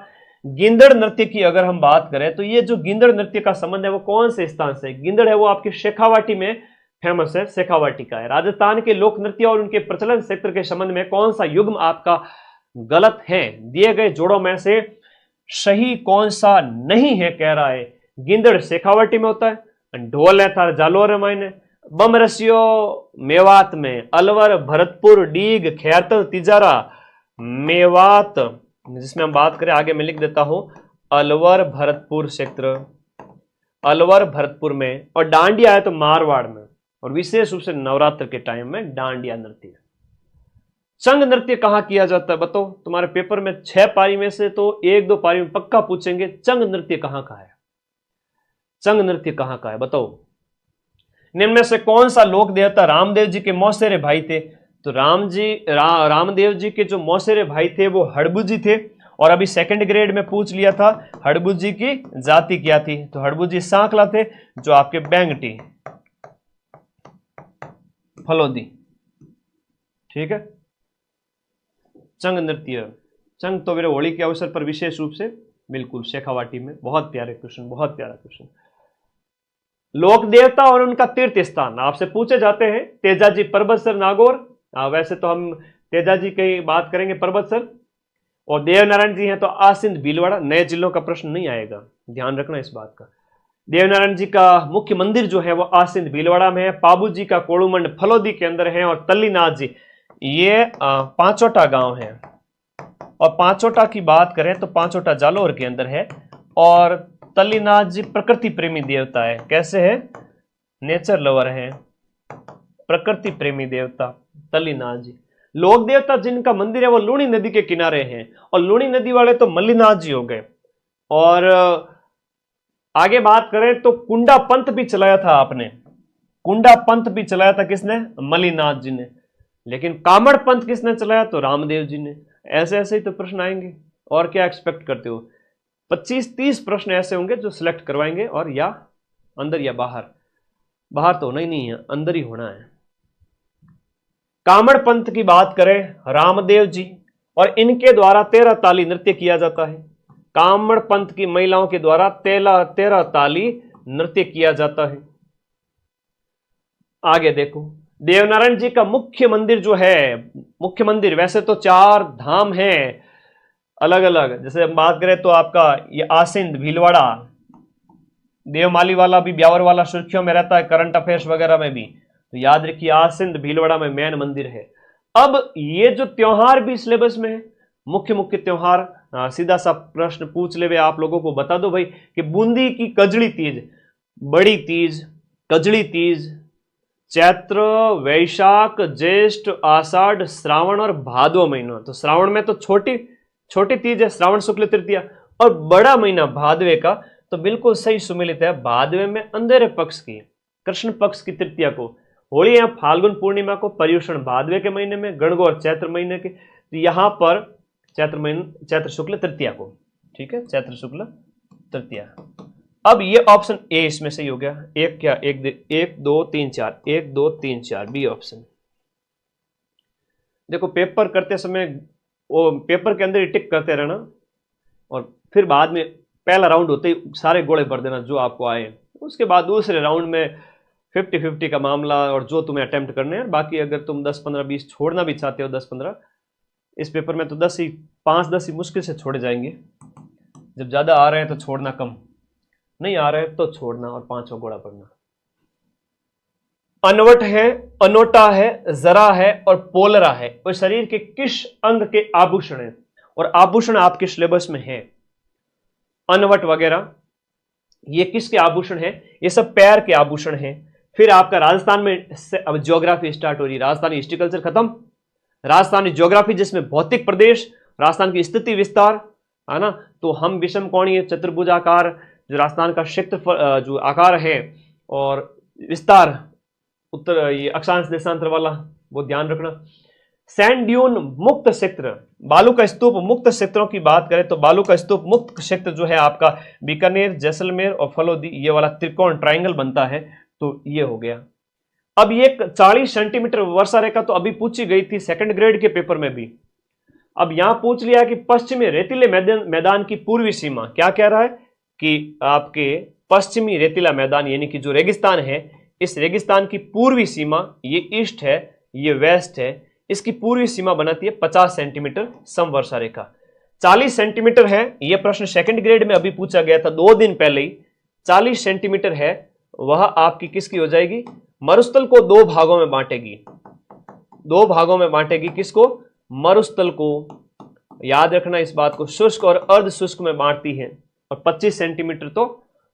गिंदड़ नृत्य की अगर हम बात करें तो ये जो गिंदड़ नृत्य का संबंध है वो कौन से स्थान से, गिंदड़ है वो आपकी शेखावाटी में फेमस है, शेखावाटी का है। राजस्थान के लोक नृत्य और उनके प्रचलन क्षेत्र के संबंध में कौन सा युग्म आपका गलत है, दिए गए जोड़ों में से सही कौन सा नहीं है, कह रहा है गिंदड़ शेखावाटी में होता है, ढोल है था जालोर मायने, बम रसियो मेवात में, अलवर भरतपुर डीग खैरतल तिजारा मेवात, जिसमें हम बात करें आगे मैं लिख देता हूं अलवर भरतपुर क्षेत्र, अलवर भरतपुर में। और डांडिया है तो मारवाड़ में, और विशेष रूप से नवरात्र के टाइम में डांडिया नृत्य। चंग नृत्य कहां किया जाता है बताओ, तुम्हारे पेपर में 6 पारी में से तो 1-2 पारी में पक्का पूछेंगे चंग नृत्य कहां का है, चंग नृत्य कहां का है बताओ। निम्न में से कौन सा लोक देवता रामदेव जी के मौसेरे भाई थे, तो रामदेव जी के जो मौसेरे भाई थे वो हड़बुजी थे। और अभी सेकंड ग्रेड में पूछ लिया था हड़बुजी की जाति क्या थी, तो हड़बुजी सांकला थे जो आपके बैंगटी फलोदी, ठीक है। चंग नृत्य, चंग तो मेरे होली के अवसर पर विशेष रूप से बिल्कुल शेखावाटी में। बहुत प्यारे क्वेश्चन, बहुत प्यारा क्वेश्चन। लोक देवता और उनका तीर्थ स्थान आपसे पूछे जाते हैं। तेजाजी परबतसर नागौर, वैसे तो हम तेजाजी की बात करेंगे परबतसर, और देवनारायण जी हैं तो आसिंद भीलवाड़ा। नए जिलों का प्रश्न नहीं आएगा, ध्यान रखना इस बात का। देवनारायण जी का मुख्य मंदिर जो है वो आसिंद भीलवाड़ा में है। पाबू जी का कोड़ूमंड फलोदी के अंदर है। और तल्लीनाथ जी ये पांचोटा गांव है, और पांचोटा की बात करें तो पांचोटा जालोर के अंदर है। और तल्लीनाथ जी प्रकृति प्रेमी देवता है, कैसे है, नेचर लवर है, प्रकृति प्रेमी देवता तल्लीनाथ जी। लोक देवता जिनका मंदिर है वो लूणी नदी के किनारे हैं, और लूणी नदी वाले तो मल्लीनाथ जी हो गए। और आगे बात करें तो कुंडा पंथ भी चलाया था आपने, कुंडा पंथ भी चलाया था किसने, मल्लीनाथ जी ने। लेकिन कामड़ पंथ किसने चलाया, तो रामदेव जी ने। ऐसे ऐसे ही तो प्रश्न आएंगे, और क्या एक्सपेक्ट करते हो। 25-30 प्रश्न ऐसे होंगे जो सिलेक्ट करवाएंगे, और या अंदर या बाहर, बाहर तो होना ही नहीं है, अंदर ही होना है। कामड़ पंथ की बात करें रामदेव जी, और इनके द्वारा 13 ताली नृत्य किया जाता है। कामड़ पंथ की महिलाओं के द्वारा 13 ताली नृत्य किया जाता है। आगे देखो, देवनारायण जी का मुख्य मंदिर जो है, मुख्य मंदिर वैसे तो 4 धाम हैं अलग अलग, जैसे बात करें तो आपका ये आसिंद भीलवाड़ा, देवमाली वाला भी ब्यावर वाला सुर्खियों में रहता है, करंट अफेयर्स वगैरह में भी, तो याद रखिए आसिंद भीलवाड़ा में मेन मंदिर है। अब ये जो त्योहार भी सिलेबस में है, मुख्य मुख्य त्योहार, सीधा सा प्रश्न पूछ ले आप लोगों को बता दो भाई कि बूंदी की कजड़ी तीज, बड़ी तीज, कजड़ी तीज, चैत्र, वैशाख, ज्येष्ठ, आषाढ़, श्रावण और भादो महीना। तो श्रावण में तो छोटी तीज है, श्रावण शुक्ल तृतीया, और बड़ा महीना भादवे का तो बिल्कुल सही सुमिलित है। भादवे में अंधेरे पक्ष की, कृष्ण पक्ष की तृतीया को होली है, फाल्गुन पूर्णिमा को पर्युषण भादवे के महीने में, गणगौर चैत्र महीने के, तो यहां पर चैत्र शुक्ल तृतीया को, ठीक है, चैत्र शुक्ल तृतीया। अब ये ऑप्शन ए इसमें सही हो गया। एक क्या, 1 2 3 4, 1 2 3 4 बी ऑप्शन। देखो पेपर करते समय वो पेपर के अंदर ही टिक करते रहना, और फिर बाद में पहला राउंड होते ही सारे गोले भर देना जो आपको आए। उसके बाद दूसरे राउंड में 50-50 का मामला, और जो तुम्हें अटेम्प्ट करने हैं। बाकी अगर तुम 10-15-20 छोड़ना भी चाहते हो, 10-15 इस पेपर में, तो 5-10 ही मुश्किल से छोड़े जाएंगे। जब ज्यादा आ रहे हैं तो छोड़ना, कम नहीं आ रहे हैं तो छोड़ना, और 5 घोड़ा पढ़ना। अनवट है, अनोटा है, जरा है और पोलरा है, और शरीर के किस अंग के आभूषण है, और आभूषण आपके सिलेबस में है। अनवट वगैरह ये किसके आभूषण है? ये सब पैर के आभूषण हैं। फिर आपका राजस्थान में अब ज्योग्राफी स्टार्ट हो रही है। राजस्थानी हिस्ट्रिकल्चर खत्म, राजस्थानी ज्योग्राफी जिसमें भौतिक प्रदेश, राजस्थान की स्थिति विस्तार है ना। तो हम विषम कोणीय चतुर्भुजाकार जो राजस्थान का क्षेत्र जो आकार है और विस्तार उत्तर ये अक्षांश देशांतर वाला, वो ध्यान रखना। सैंड ड्यून मुक्त क्षेत्र, बालू का स्तूप मुक्त क्षेत्रों की बात करें तो बालू का स्तूप मुक्त क्षेत्र जो है आपका बीकानेर, जैसलमेर और फलोदी, ये वाला त्रिकोण ट्राइंगल बनता है, तो ये हो गया। अब ये 40 सेंटीमीटर वर्षा रेखा तो अभी पूछी गई थी सेकंड ग्रेड के पेपर में भी। अब यहां पूछ लिया कि पश्चिमी रेतीले मैदान की पूर्वी सीमा, क्या कह रहा है कि आपके पश्चिमी रेतीला मैदान यानी कि जो रेगिस्तान है, इस रेगिस्तान की पूर्वी सीमा, ये ईस्ट है, ये वेस्ट है, इसकी पूर्वी सीमा बनाती है 50 सेंटीमीटर समवर्षा रेखा। 40 सेंटीमीटर है, यह प्रश्न सेकंड ग्रेड में अभी पूछा गया था 2 दिन पहले ही। 40 सेंटीमीटर है, वह आपकी किसकी हो जाएगी? मरुस्थल को 2 भागों में बांटेगी, 2 भागों में बांटेगी। किसको? मरुस्थल को। याद रखना इस बात को, शुष्क और अर्ध शुष्क में बांटती है। और 25 सेंटीमीटर तो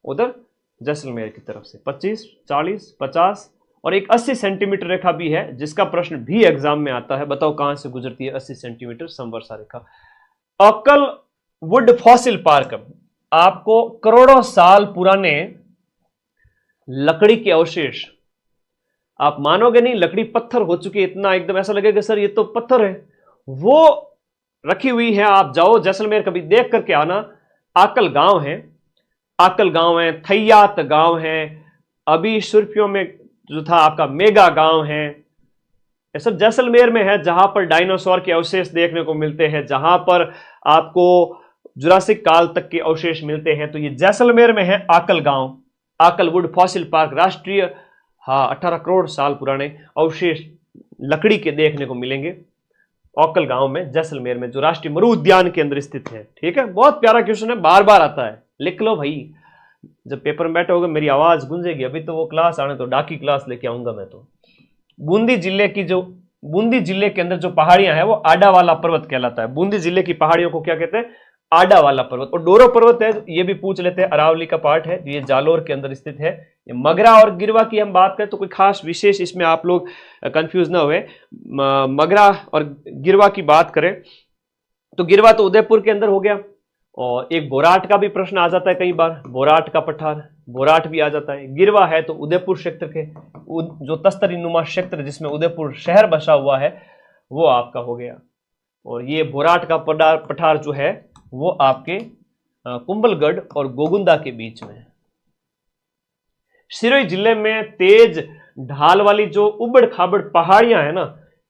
उधर जैसलमेर की तरफ से, 25, 40, 50 और एक 80 सेंटीमीटर रेखा भी है, जिसका प्रश्न भी एग्जाम में आता है। बताओ कहां से गुजरती है 80 सेंटीमीटर समवर्षा रेखा? अक्कल वुड फॉसिल पार्क, आपको करोड़ों साल पुराने लकड़ी के अवशेष, आप मानोगे नहीं, लकड़ी पत्थर हो चुकी है, इतना एकदम ऐसा लगेगा सर ये तो पत्थर है, वो रखी हुई है। आप जाओ जैसलमेर, कभी देख करके आना। आकल गांव है, आकल गांव है, थैयात गांव है, अभी सुर्फियों में जो था आपका मेगा गांव है, ये सब जैसलमेर में है, जहां पर डायनासोर के अवशेष देखने को मिलते हैं, जहां पर आपको जुरासिक काल तक के अवशेष मिलते हैं। तो ये जैसलमेर में है आकल गांव, आकलवुड फॉसिल पार्क, राष्ट्रीय, 18 करोड़ साल पुराने अवशेष लकड़ी के देखने को मिलेंगे आकल गांव में, जैसलमेर में, जो राष्ट्रीय मरु उद्यान के अंदर स्थित है। ठीक है, बहुत प्यारा क्वेश्चन है, बार बार आता है, लिख लो भाई। जब पेपर में बैठे होगे मेरी आवाज गूंजेगी। अभी तो वो क्लास आने तो डाकी क्लास लेके आऊंगा मैं तो। बूंदी जिले के अंदर जो पहाड़ियां हैं वो आडा वाला पर्वत कहलाता है। बूंदी जिले की पहाड़ियों को क्या कहते हैं? आडा वाला पर्वत। और डोरो पर्वत है, ये भी पूछ लेते हैं, अरावली का पार्ट है, ये जालोर के अंदर स्थित है। ये मगरा और गिरवा की हम बात करें तो कोई खास विशेष इसमें आप लोग कंफ्यूज ना हुए। मगरा और गिरवा की बात करें तो गिरवा तो उदयपुर के अंदर हो गया। और एक बोराट का भी प्रश्न आ जाता है कई बार, बोराट का पठार, बोराट भी आ जाता है। गिरवा है तो उदयपुर क्षेत्र के, जो तस्तरी नुमा क्षेत्र जिसमें उदयपुर शहर बसा हुआ है, वो आपका हो गया। और ये बोराट का पठार जो है वो आपके कुंभलगढ़ और गोगुंदा के बीच में है। सिरोही जिले में तेज ढाल वाली जो उबड़ खाबड़ पहाड़ियां है ना,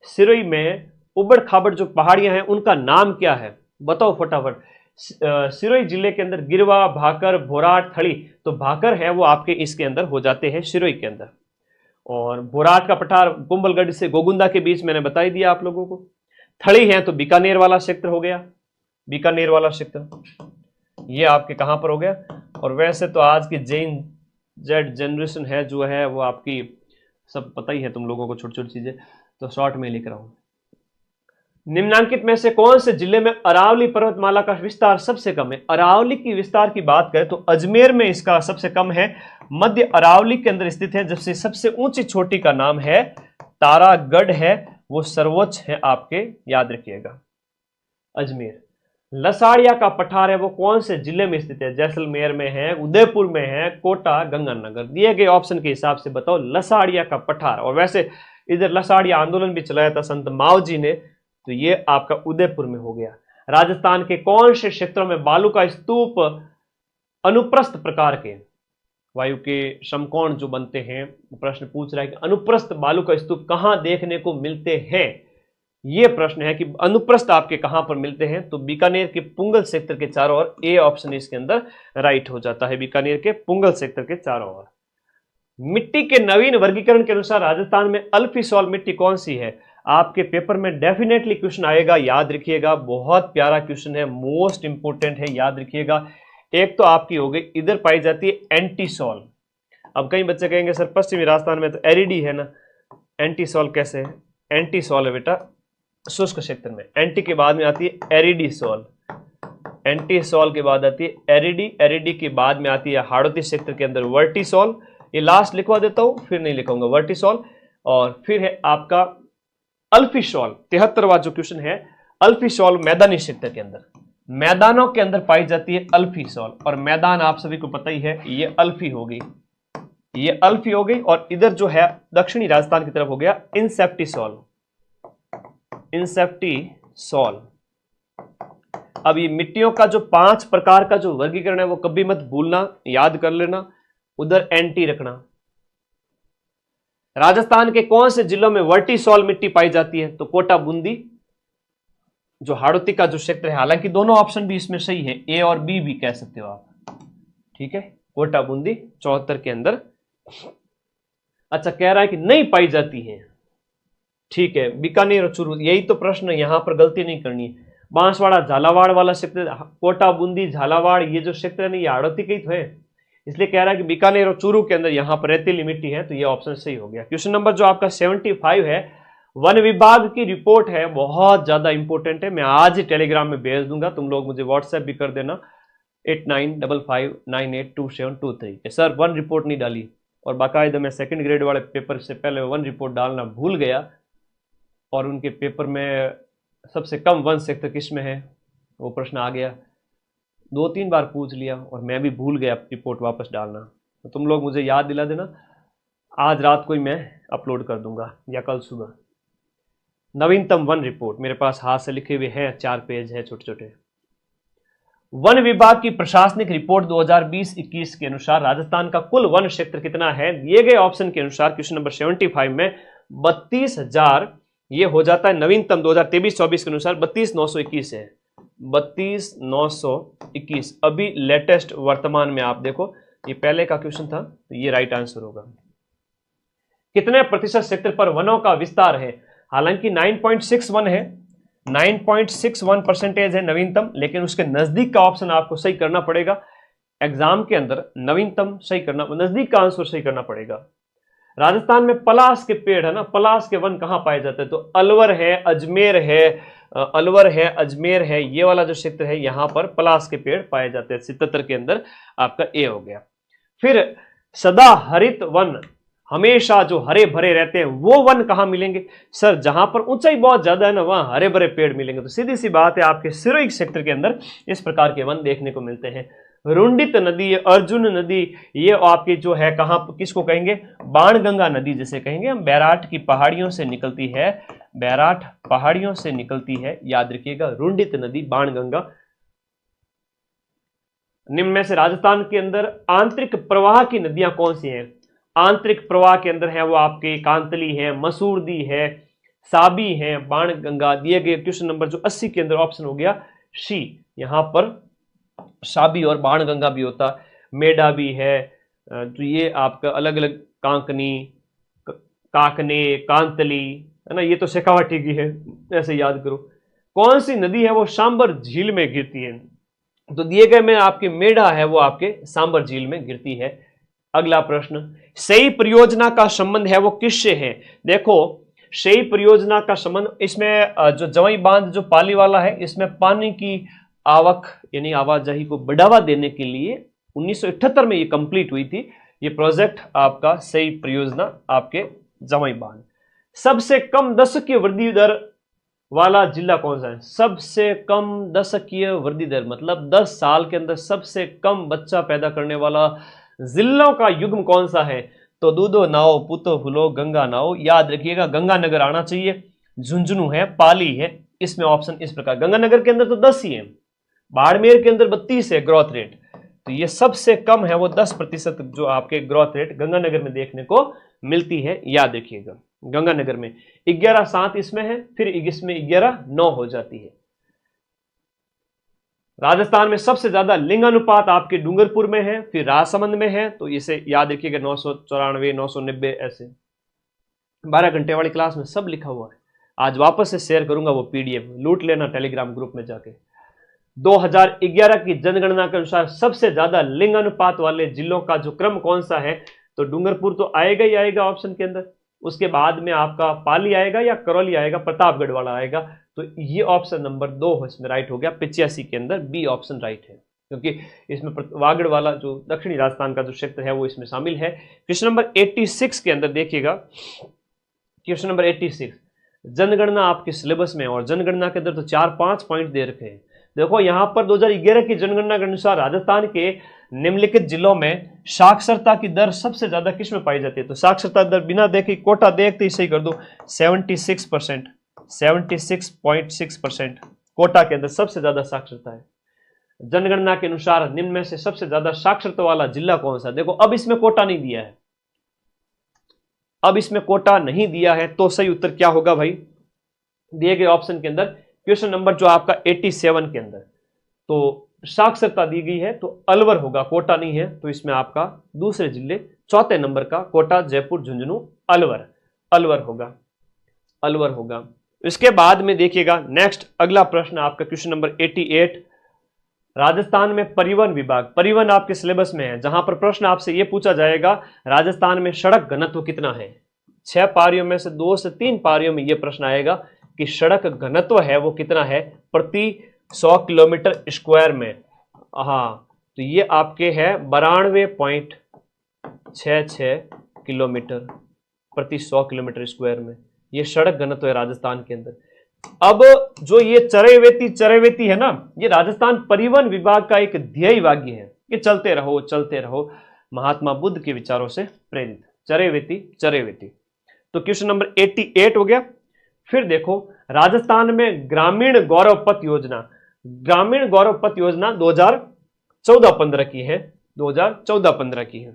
सिरोही में उबड़ खाबड़ जो पहाड़ियां हैं उनका नाम क्या है? बताओ फटाफट। सिरोही जिले के अंदर गिरवा, भाकर, बोराट, थड़ी, तो भाकर है वो आपके इसके अंदर हो जाते हैं, सिरोही के अंदर। और बोराट का पठार कुंभलगढ़ से गोगुंदा के बीच मैंने बता ही दिया आप लोगों को। थड़ी है तो बीकानेर वाला क्षेत्र हो गया, बीकानेर वाला क्षेत्र ये आपके कहां पर हो गया। और वैसे तो आज की जेड जनरेशन है जो है वो आपकी सब पता ही है तुम लोगों को, छोटी छोटी चीजें, तो शॉर्ट में लिख रहा हूं। निम्नांकित में से कौन से जिले में अरावली पर्वतमाला का विस्तार सबसे कम है? अरावली की विस्तार की बात करें तो अजमेर में इसका सबसे कम है, मध्य अरावली के अंदर स्थित है। जबसे सबसे ऊंची चोटी का नाम है तारागढ़ है, वो सर्वोच्च है आपके, याद रखिएगा, अजमेर। लसाड़िया का पठार है वो कौन से जिले में स्थित है? जैसलमेर में है, उदयपुर में है, कोटा, गंगानगर। दिए गए ऑप्शन के हिसाब से बताओ लसाड़िया का पठार। और वैसे इधर लसाड़िया आंदोलन भी चलाया था संत मावजी ने, तो ये आपका उदयपुर में हो गया। राजस्थान के कौन से क्षेत्रों में बालू का स्तूप अनुप्रस्थ प्रकार के, वायु के समकोण जो बनते हैं, प्रश्न पूछ रहा है कि अनुप्रस्थ बालू का स्तूप कहां देखने को मिलते हैं? ये प्रश्न है कि अनुप्रस्थ आपके कहां पर मिलते हैं, तो बीकानेर के पुंगल सेक्टर के चारों ओर, ए ऑप्शन इसके अंदर राइट हो जाता है, बीकानेर के पुंगल सेक्टर के चारों ओर। मिट्टी के नवीन वर्गीकरण के अनुसार राजस्थान में अल्फी सॉल्ट मिट्टी कौन सी है? आपके पेपर में डेफिनेटली क्वेश्चन आएगा, याद रखिएगा, बहुत प्यारा क्वेश्चन है, मोस्ट इंपोर्टेंट है, याद रखिएगा। एक तो आपकी हो गई, इधर पाई जाती है एंटीसॉल। अब कई बच्चे कहेंगे सर पश्चिमी राजस्थान में तो एरिडी है ना, एंटीसॉल कैसे है? एंटीसॉल है बेटा शुष्क क्षेत्र में, एंटी के बाद में आती है एरिडीसॉल, एंटीसॉल के बाद आती है एरिडी, एरिडी के बाद में आती है हाड़ौती क्षेत्र के अंदर वर्टिसॉल, ये लास्ट लिखवा देता हूं, फिर नहीं लिखूंगा, वर्टिसॉल। और फिर है आपका अल्फीसॉल, 73वां जो क्वेश्चन है, अल्फीसॉल मैदानी क्षेत्र के अंदर, मैदानों के अंदर पाई जाती है अल्फीसॉल, और मैदान आप सभी को पता ही है, ये अल्फी हो गई, ये अल्फी हो गई, और इधर जो है दक्षिणी राजस्थान की तरफ हो गया इंसेप्टिसॉल, इंसेप्टिसॉल। अब ये मिट्टियों का जो 5 प्रकार का जो वर्गीकरण है वो कभी मत भूलना, याद कर लेना, उधर एंटी रखना। राजस्थान के कौन से जिलों में वर्टिसॉल मिट्टी पाई जाती है? तो कोटा बूंदी, जो हाड़ौती का जो क्षेत्र है, हालांकि दोनों ऑप्शन भी इसमें सही है, ए और बी भी कह सकते हो आप, ठीक है, कोटा बूंदी 74 के अंदर। अच्छा, कह रहा है कि नहीं पाई जाती है, ठीक है, बीकानेर और चूरू, यही तो प्रश्न है, यहां पर गलती नहीं करनी है। बांसवाड़ा झालावाड़ वाला क्षेत्र, कोटा बूंदी झालावाड़ ये जो क्षेत्र है ना, ये हाड़ौती के ही तो है, इसलिए कह रहा है कि बीकानेर और चूरू के अंदर यहां पर रेतीली मिट्टी है, तो ये ऑप्शन सही हो गया। क्वेश्चन नंबर जो आपका 75 है, वन विभाग की रिपोर्ट है, बहुत ज्यादा इंपॉर्टेंट है, मैं आज ही टेलीग्राम में भेज दूंगा, तुम लोग मुझे व्हाट्सएप भी कर देना 8955982723। सर वन रिपोर्ट नहीं डाली, और बाकायदा मैं सेकंड ग्रेड वाले पेपर से पहले वन रिपोर्ट डालना भूल गया, और उनके पेपर में सबसे कम वन क्षेत्र किस में है वो प्रश्न आ गया, 2-3 बार पूछ लिया और मैं भी भूल गया रिपोर्ट वापस डालना, तो तुम लोग मुझे याद दिला देना, आज रात को ही मैं अपलोड कर दूंगा या कल सुबह। नवीनतम वन रिपोर्ट मेरे पास हाथ से लिखे हुए हैं, 4 पेज है छोटे छोटे। वन विभाग की प्रशासनिक रिपोर्ट 2020-21 के अनुसार राजस्थान का कुल वन क्षेत्र कितना है? दिए गए ऑप्शन के अनुसार क्वेश्चन नंबर 75 में 32,000 ये हो जाता है, नवीनतम 2023-24 के अनुसार 32,921 है, 32,921। अभी लेटेस्ट वर्तमान में आप देखो, ये पहले का क्वेश्चन था, तो ये राइट आंसर होगा। कितने प्रतिशत क्षेत्र पर वनों का विस्तार है? हालांकि 9.61 है, 9.61% है नवीनतम, लेकिन उसके नजदीक का ऑप्शन आपको सही करना पड़ेगा एग्जाम के अंदर, नवीनतम सही करना, नजदीक का आंसर सही करना पड़ेगा। राजस्थान में पलास के पेड़ है ना, पलास के वन कहां पाए जाते हैं? तो अलवर है, अजमेर है, अलवर है, अजमेर है, ये वाला जो क्षेत्र है यहां पर पलास के पेड़ पाए जाते हैं। 77 के अंदर आपका ए हो गया। फिर सदा हरित वन, हमेशा जो हरे भरे रहते हैं वो वन कहां मिलेंगे? सर जहां पर ऊंचाई बहुत ज्यादा है ना, वहां हरे भरे पेड़ मिलेंगे। तो सीधी सी बात है, आपके सिरोही क्षेत्र के अंदर इस प्रकार के वन देखने को मिलते हैं। रुंडित नदी, अर्जुन नदी, ये आपकी जो है कहां, किसको कहेंगे? बाणगंगा नदी जिसे कहेंगे हम, बैराठ की पहाड़ियों से निकलती है, बैराठ पहाड़ियों से निकलती है, याद रखिएगा, रुंडित नदी, बाणगंगा। निम्न में से राजस्थान के अंदर आंतरिक प्रवाह की नदियां कौन सी हैं? आंतरिक प्रवाह के अंदर है वो आपके कांतली है, मसूरदी है, साबी है, बाणगंगा। दिए गए क्वेश्चन नंबर जो 80 के अंदर ऑप्शन हो गया सी, यहां पर साबी और बाणगंगा भी होता, मेडा भी है, तो ये आपका अलग अलग, कांकनी, काकने, कांतली है ना, ये तो शेखावाटी की है, ऐसे याद करो। कौन सी नदी है वो सांबर झील में गिरती है? तो दिए गए में आपकी मेढा है वो आपके सांबर झील में गिरती है। अगला प्रश्न, सही परियोजना का संबंध है वो किससे है? देखो सही परियोजना का संबंध, इसमें जो जवाई बांध जो पाली वाला है, इसमें पानी की आवक यानी आवाजाही को बढ़ावा देने के लिए 1978 में ये कंप्लीट हुई थी ये प्रोजेक्ट आपका, सही परियोजना आपके जवाई बांध। सबसे कम दशकीय वृद्धि दर वाला जिला कौन सा है? सबसे कम दशकीय वृद्धि दर मतलब 10 साल के अंदर सबसे कम बच्चा पैदा करने वाला जिलों का युग्म कौन सा है? तो दूधो नाओ, पुतो फुलो, गंगा नाओ, याद रखिएगा गंगानगर आना चाहिए, झुंझुनू है, पाली है, इसमें ऑप्शन इस प्रकार। गंगानगर के अंदर तो 10 ही है, बाड़मेर के अंदर 32 है ग्रोथ रेट, तो ये सबसे कम है वो 10% जो आपके ग्रोथ रेट गंगानगर में देखने को मिलती है, याद रखिएगा। गंगानगर में 11.7 इसमें है, फिर इसमें 11.9 हो जाती है। राजस्थान में सबसे ज्यादा लिंगानुपात आपके डूंगरपुर में है, फिर राजसमंद में है, तो इसे याद रखिएगा 994, 990 ऐसे। 12 घंटे वाली क्लास में सब लिखा हुआ है, आज वापस से शेयर करूंगा वो पीडीएफ, लूट लेना टेलीग्राम ग्रुप में जाके। 2011 की जनगणना के अनुसार सबसे ज्यादा लिंगानुपात वाले जिलों का जो क्रम कौन सा है, तो डूंगरपुर तो आएगा ही आएगा ऑप्शन के अंदर, उसके बाद में आपका पाली आएगा या करौली आएगा, प्रतापगढ़ वाला आएगा, तो ये ऑप्शन नंबर 2 इसमें राइट हो गया। 85 के अंदर बी ऑप्शन राइट है, क्योंकि इसमें वागड़ वाला जो दक्षिणी राजस्थान का जो क्षेत्र है वो इसमें शामिल है। क्वेश्चन नंबर 86 के अंदर देखिएगा, क्वेश्चन नंबर 86 जनगणना आपके सिलेबस में, और जनगणना के अंदर तो 4-5 पॉइंट दे रखे हैं। देखो यहां पर 2011 की जनगणना के अनुसार राजस्थान के निम्नलिखित जिलों में साक्षरता की दर सबसे ज्यादा किस में पाई जाती है, तो साक्षरता दर बिना देखे कोटा देखते ही सही कर दो, 76%, 76.6% कोटा के अंदर सबसे ज्यादा साक्षरता है। जनगणना के अनुसार निम्न में से सबसे ज्यादा साक्षरता वाला जिला कौन सा, देखो अब इसमें कोटा नहीं दिया है, अब इसमें कोटा नहीं दिया है, तो सही उत्तर क्या होगा भाई, दिए गए ऑप्शन के अंदर क्वेश्चन नंबर जो आपका 87 के अंदर तो साक्षरता दी गई है, तो अलवर होगा, कोटा नहीं है, तो इसमें आपका दूसरे जिले चौथे नंबर का कोटा, जयपुर, झुंझुनू, अलवर, अलवर होगा, अलवर होगा। इसके बाद में देखिएगा नेक्स्ट अगला प्रश्न आपका क्वेश्चन नंबर 88, राजस्थान में परिवहन विभाग, परिवहन आपके सिलेबस में है, जहां पर प्रश्न आपसे यह पूछा जाएगा राजस्थान में सड़क घनत्व कितना है। 6 पारियों में से 2 से 3 पारियों में यह प्रश्न आएगा कि सड़क घनत्व है वो कितना है प्रति 100 किलोमीटर स्क्वायर में। हाँ, तो ये आपके है 92.66 किलोमीटर प्रति 100 किलोमीटर स्क्वायर में, ये सड़क घनत्व है राजस्थान के अंदर। अब जो ये चरैवेती है ना, ये राजस्थान परिवहन विभाग का एक ध्येय वाक्य है, ये चलते रहो, महात्मा बुद्ध के विचारों से प्रेरित, चरैवेती। तो क्वेश्चन नंबर 88 हो गया। फिर देखो राजस्थान में ग्रामीण गौरव पथ योजना, ग्रामीण गौरव पथ योजना 2014-15 की है, 2014-15 की है।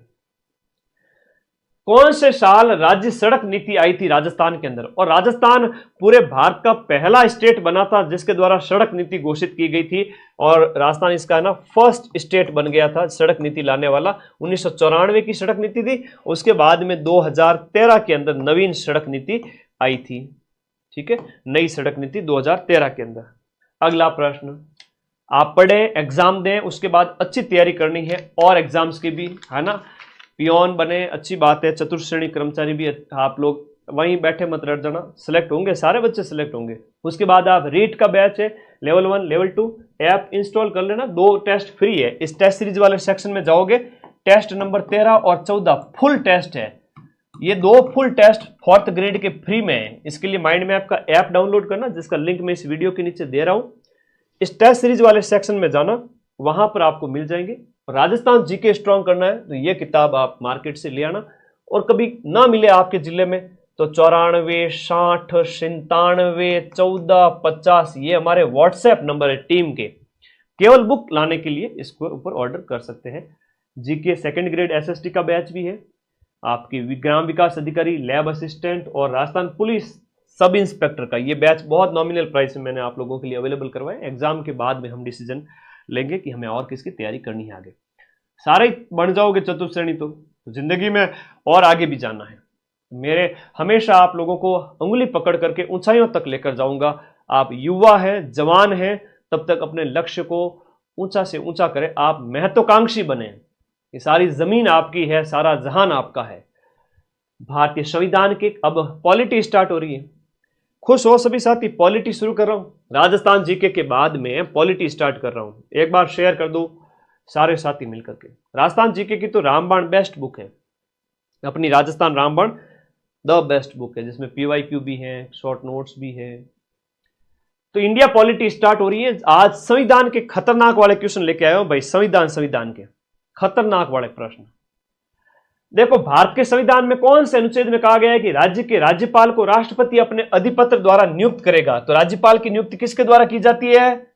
कौन से साल राज्य सड़क नीति आई थी राजस्थान के अंदर, और राजस्थान पूरे भारत का पहला स्टेट बना था जिसके द्वारा सड़क नीति घोषित की गई थी, और राजस्थान इसका है ना फर्स्ट स्टेट बन गया था सड़क नीति लाने वाला। 1994 की सड़क नीति थी, उसके बाद में 2013 के अंदर नवीन सड़क नीति आई थी, ठीक है, नई सड़क नीति 2013 के अंदर। अगला प्रश्न, आप पढ़े एग्जाम दें, उसके बाद अच्छी तैयारी करनी है, और एग्जाम्स की भी है ना, पियोन बने अच्छी बात है, चतुर्थ श्रेणी कर्मचारी भी आप लोग वहीं बैठे मत रह जाना, सिलेक्ट होंगे, सारे बच्चे सिलेक्ट होंगे। उसके बाद आप रीट का बैच है, लेवल 1 लेवल 2 ऐप इंस्टॉल कर लेना, 2 टेस्ट फ्री है। इस टेस्ट सीरीज वाले सेक्शन में जाओगे, टेस्ट नंबर 13 और 14 फुल टेस्ट है, ये 2 फुल टेस्ट 4th ग्रेड के फ्री में है। इसके लिए माइंड मैप का ऐप डाउनलोड करना, जिसका लिंक मैं इस वीडियो के नीचे दे रहा हूं। इस टेस्ट सीरीज वाले सेक्शन में जाना, वहां पर आपको मिल जाएंगे। राजस्थान जीके स्ट्रॉन्ग करना है तो ये किताब आप मार्केट से ले आना, और कभी ना मिले आपके जिले में तो 94 60 97 14 50 ये हमारे व्हाट्सएप नंबर है टीम के, केवल बुक लाने के लिए इसको ऊपर ऑर्डर कर सकते हैं। जीके 2nd ग्रेड एसएसटी का बैच भी है, आपकी ग्राम विकास अधिकारी, लैब असिस्टेंट और राजस्थान पुलिस सब इंस्पेक्टर का ये बैच बहुत नॉमिनल प्राइस में मैंने आप लोगों के लिए अवेलेबल करवाए। एग्जाम के बाद में हम डिसीजन लेंगे कि हमें और किसकी तैयारी करनी है आगे। सारे ही बन जाओगे चतुर्थ श्रेणी तो जिंदगी में और आगे भी जाना है। मेरे हमेशा आप लोगों को उंगली पकड़ करके ऊंचाइयों तक लेकर जाऊंगा। आप युवा हैं, जवान हैं, तब तक अपने लक्ष्य को ऊंचा से ऊंचा करें, आप महत्वाकांक्षी बने। ये सारी जमीन आपकी है, सारा जहान आपका है। भारतीय संविधान की अब पॉलिटी स्टार्ट हो रही है, खुश हो सभी साथी, पॉलिटी शुरू कर रहा हूं। राजस्थान जीके के बाद में पॉलिटी स्टार्ट कर रहा हूं, एक बार शेयर कर दो सारे साथी मिलकर के। राजस्थान जीके की तो रामबाण बेस्ट बुक है, अपनी राजस्थान रामबाण द बेस्ट बुक है, जिसमें पीवाईक्यू भी है, शॉर्ट नोट्स भी है। तो इंडिया पॉलिटी स्टार्ट हो रही है। आज संविधान के खतरनाक वाले क्वेश्चन लेके आया हूं भाई, संविधान के खतरनाक वाले प्रश्न। देखो भारत के संविधान में कौन से अनुच्छेद में कहा गया है कि राज्य के राज्यपाल को राष्ट्रपति अपने अधिपत्र द्वारा नियुक्त करेगा। तो राज्यपाल की नियुक्ति किसके द्वारा की जाती है?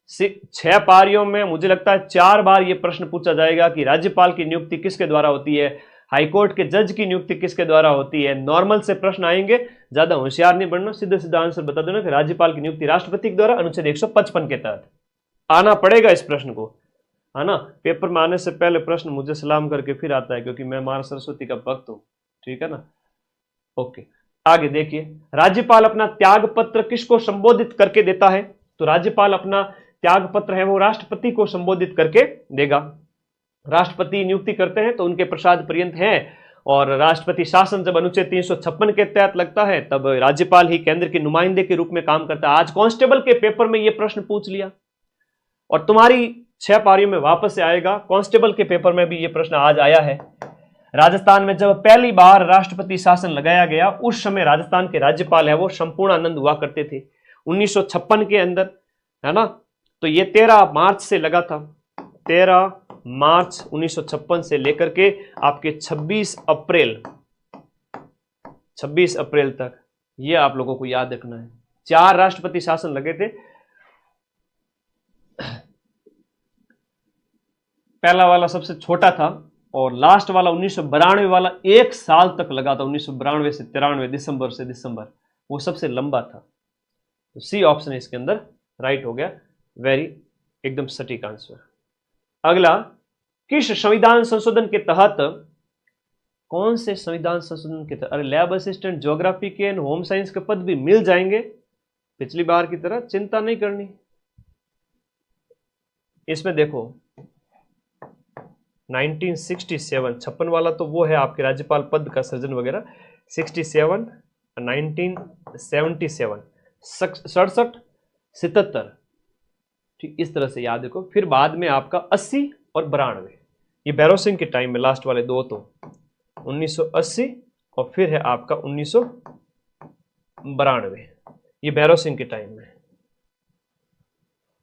6 पारियों में मुझे लगता है 4 बार यह प्रश्न पूछा जाएगा कि राज्यपाल की नियुक्ति किसके द्वारा होती है, हाईकोर्ट के जज की नियुक्ति किसके द्वारा होती है। नॉर्मल से प्रश्न आएंगे, ज्यादा होशियार नहीं बनना, सीधा सीधा आंसर बता देना कि राज्यपाल की नियुक्ति राष्ट्रपति के द्वारा अनुच्छेद 155 के तहत। आना पड़ेगा इस प्रश्न को, है ना। पेपर में आने से पहले प्रश्न मुझे सलाम करके फिर आता है, क्योंकि मैं मां सरस्वती का भक्त हूं, ठीक है ना। ओके, आगे देखिए, राज्यपाल अपना त्याग पत्र किसको संबोधित करके देता है? तो राज्यपाल अपना त्याग पत्र है वो राष्ट्रपति को संबोधित करके देगा। राष्ट्रपति नियुक्ति करते हैं तो उनके प्रसाद पर्यंत है, और राष्ट्रपति शासन जब अनुच्छेद 356 के तहत लगता है तब राज्यपाल ही केंद्र के नुमाइंदे के रूप में काम करता है। आज कांस्टेबल के पेपर में यह प्रश्न पूछ लिया, और तुम्हारी 6 पारियों में वापस से आएगा। कांस्टेबल के पेपर में भी यह प्रश्न आज आया है। राजस्थान में जब पहली बार राष्ट्रपति शासन लगाया गया, उस समय राजस्थान के राज्यपाल है वो संपूर्णानंद हुआ करते थे 1956 के अंदर, है ना। तो ये 13 मार्च से लगा था, 13 मार्च 1956 से लेकर के आपके 26 अप्रैल तक, ये आप लोगों को याद रखना है। 4 राष्ट्रपति शासन लगे थे। पहला वाला सबसे छोटा था, और लास्ट वाला 1992 वाला 1 साल तक लगा था, 1992 से 93 दिसंबर से दिसंबर, वो सबसे लंबा था। तो सी ऑप्शन इसके अंदर राइट हो गया, वेरी एकदम सटीक आंसर। अगला, किस संविधान संशोधन के तहत, कौन से संविधान संशोधन के तहत, अरे लैब असिस्टेंट, ज्योग्राफी के, होम साइंस के पद भी मिल जाएंगे पिछली बार की तरह, चिंता नहीं करनी। इसमें देखो 1967, 56 वाला तो वो है आपके राज्यपाल पद का सृजन वगैरह, 67, 1977, 67, 77, ठीक इस तरह से याद रखो। फिर बाद में आपका 80 और 92, ये भैरव सिंह के टाइम में लास्ट वाले दो, तो 1980 और फिर है आपका 1992, ये भैरव सिंह के टाइम में,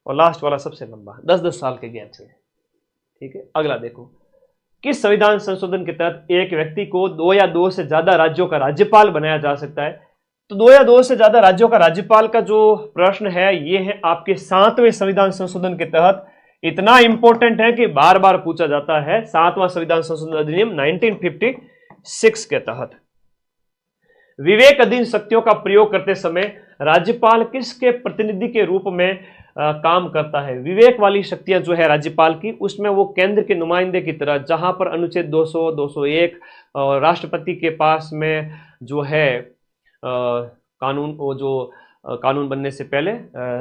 और लास्ट वाला सबसे लंबा 10-10 साल के गैप से, ठीक है। अगला देखो, किस संविधान संशोधन के तहत एक व्यक्ति को 2 या 2 से ज्यादा राज्यों का राज्यपाल बनाया जा सकता है? तो 2 या 2 से ज्यादा राज्यों का राज्यपाल का जो प्रश्न है, ये है आपके 7वें संविधान संशोधन के तहत। इतना इंपॉर्टेंट है कि बार बार पूछा जाता है। 7वां संविधान संशोधन अधिनियम 1956 के तहत विवेक अधीन शक्तियों का प्रयोग करते समय राज्यपाल किसके प्रतिनिधि के रूप में काम करता है? विवेक वाली शक्तियां जो है राज्यपाल की, उसमें वो केंद्र के नुमाइंदे की तरह, जहां पर अनुच्छेद 200, 201 और राष्ट्रपति के पास में जो है कानून, वो जो कानून बनने से पहले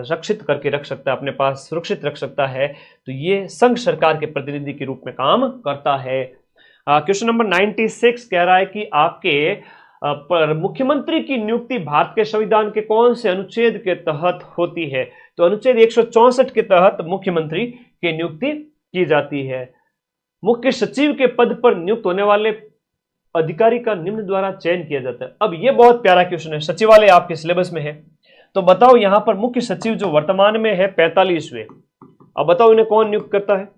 रक्षित करके रख सकता है, अपने पास सुरक्षित रख सकता है, तो ये संघ सरकार के प्रतिनिधि के रूप में काम करता है। क्वेश्चन नंबर 96 कह रहा है कि आपके पर मुख्यमंत्री की नियुक्ति भारत के संविधान के कौन से अनुच्छेद के तहत होती है? तो अनुच्छेद 164 के तहत मुख्यमंत्री की नियुक्ति की जाती है। मुख्य सचिव के पद पर नियुक्त होने वाले अधिकारी का निम्न द्वारा चयन किया जाता है। अब यह बहुत प्यारा क्वेश्चन है, सचिवालय आपके सिलेबस में है, तो बताओ यहां पर मुख्य सचिव जो वर्तमान में है 45वें, अब बताओ इन्हें कौन नियुक्त करता है?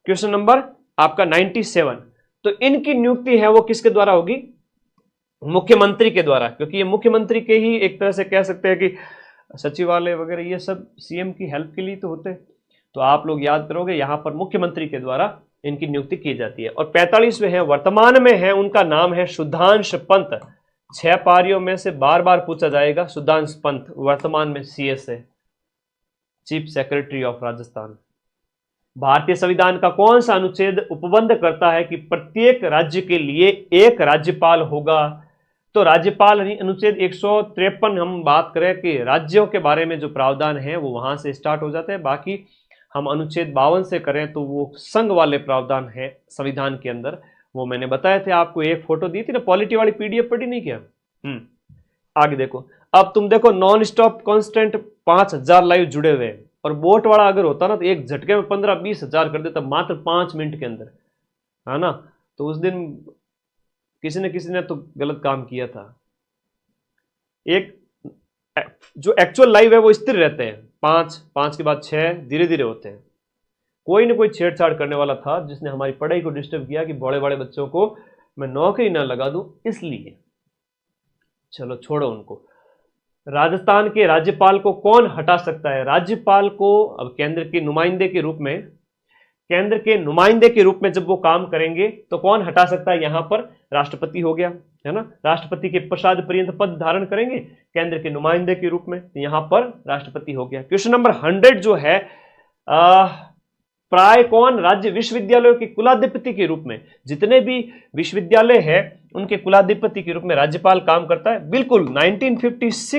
क्वेश्चन नंबर आपका 97। तो इनकी नियुक्ति है वो किसके द्वारा होगी? मुख्यमंत्री के द्वारा, क्योंकि ये मुख्यमंत्री के ही एक तरह से कह सकते हैं कि सचिवालय वगैरह ये सब सीएम की हेल्प के लिए तो होते हैं। तो आप लोग याद करोगे, यहां पर मुख्यमंत्री के द्वारा इनकी नियुक्ति की जाती है। और 45वें हैं, वर्तमान में है, उनका नाम है सुधांश पंत। 6 पारियों में से बार बार पूछा जाएगा, सुधांश पंत वर्तमान में सीएस है, चीफ सेक्रेटरी ऑफ राजस्थान। भारतीय संविधान का कौन सा अनुच्छेद उपबंध करता है कि प्रत्येक राज्य के लिए एक राज्यपाल होगा? तो राज्यपाल अनुच्छेद 153 हम बात करें कि राज्यों के बारे में जो प्रावधान है वो वहां से स्टार्ट हो जाते हैं। बाकी हम अनुच्छेद 52 से करें तो वो संघ वाले प्रावधान है संविधान के अंदर, वो मैंने बताए थे आपको, एक फोटो दी थी ना, पॉलिटी वाली पीडीएफ पढ़ी नहीं क्या? आगे देखो, अब तुम देखो नॉन स्टॉप कांस्टेंट 5000 लाइव जुड़े हुए हैं, और बोट वाला अगर होता ना तो एक झटके में 15-20 हजार कर देता मात्र 5 मिनट के अंदर, है ना। तो उस दिन किसी ने तो गलत काम किया था। एक जो एक्चुअल लाइव है वो स्थिर रहते हैं, 5 के बाद 6 धीरे धीरे होते हैं। कोई ना कोई छेड़छाड़ करने वाला था जिसने हमारी पढ़ाई को डिस्टर्ब किया कि बड़े बड़े बच्चों को मैं नौकरी ना लगा दूं, इसलिए चलो छोड़ो उनको। राजस्थान के राज्यपाल को कौन हटा सकता है? राज्यपाल को अब केंद्र के नुमाइंदे के रूप में जब वो काम करेंगे तो कौन हटा सकता है? यहां पर राष्ट्रपति हो गया, है ना। राष्ट्रपति के प्रसाद पर्यंत पद धारण करेंगे केंद्र के नुमाइंदे के रूप में, तो यहां पर राष्ट्रपति हो गया। क्वेश्चन नंबर 100 जो है प्राय कौन राज्य विश्वविद्यालयों के कुलाधिपति के रूप में, जितने भी विश्वविद्यालय हैं उनके कुलाधिपति के रूप में राज्यपाल काम करता है? बिल्कुल 1956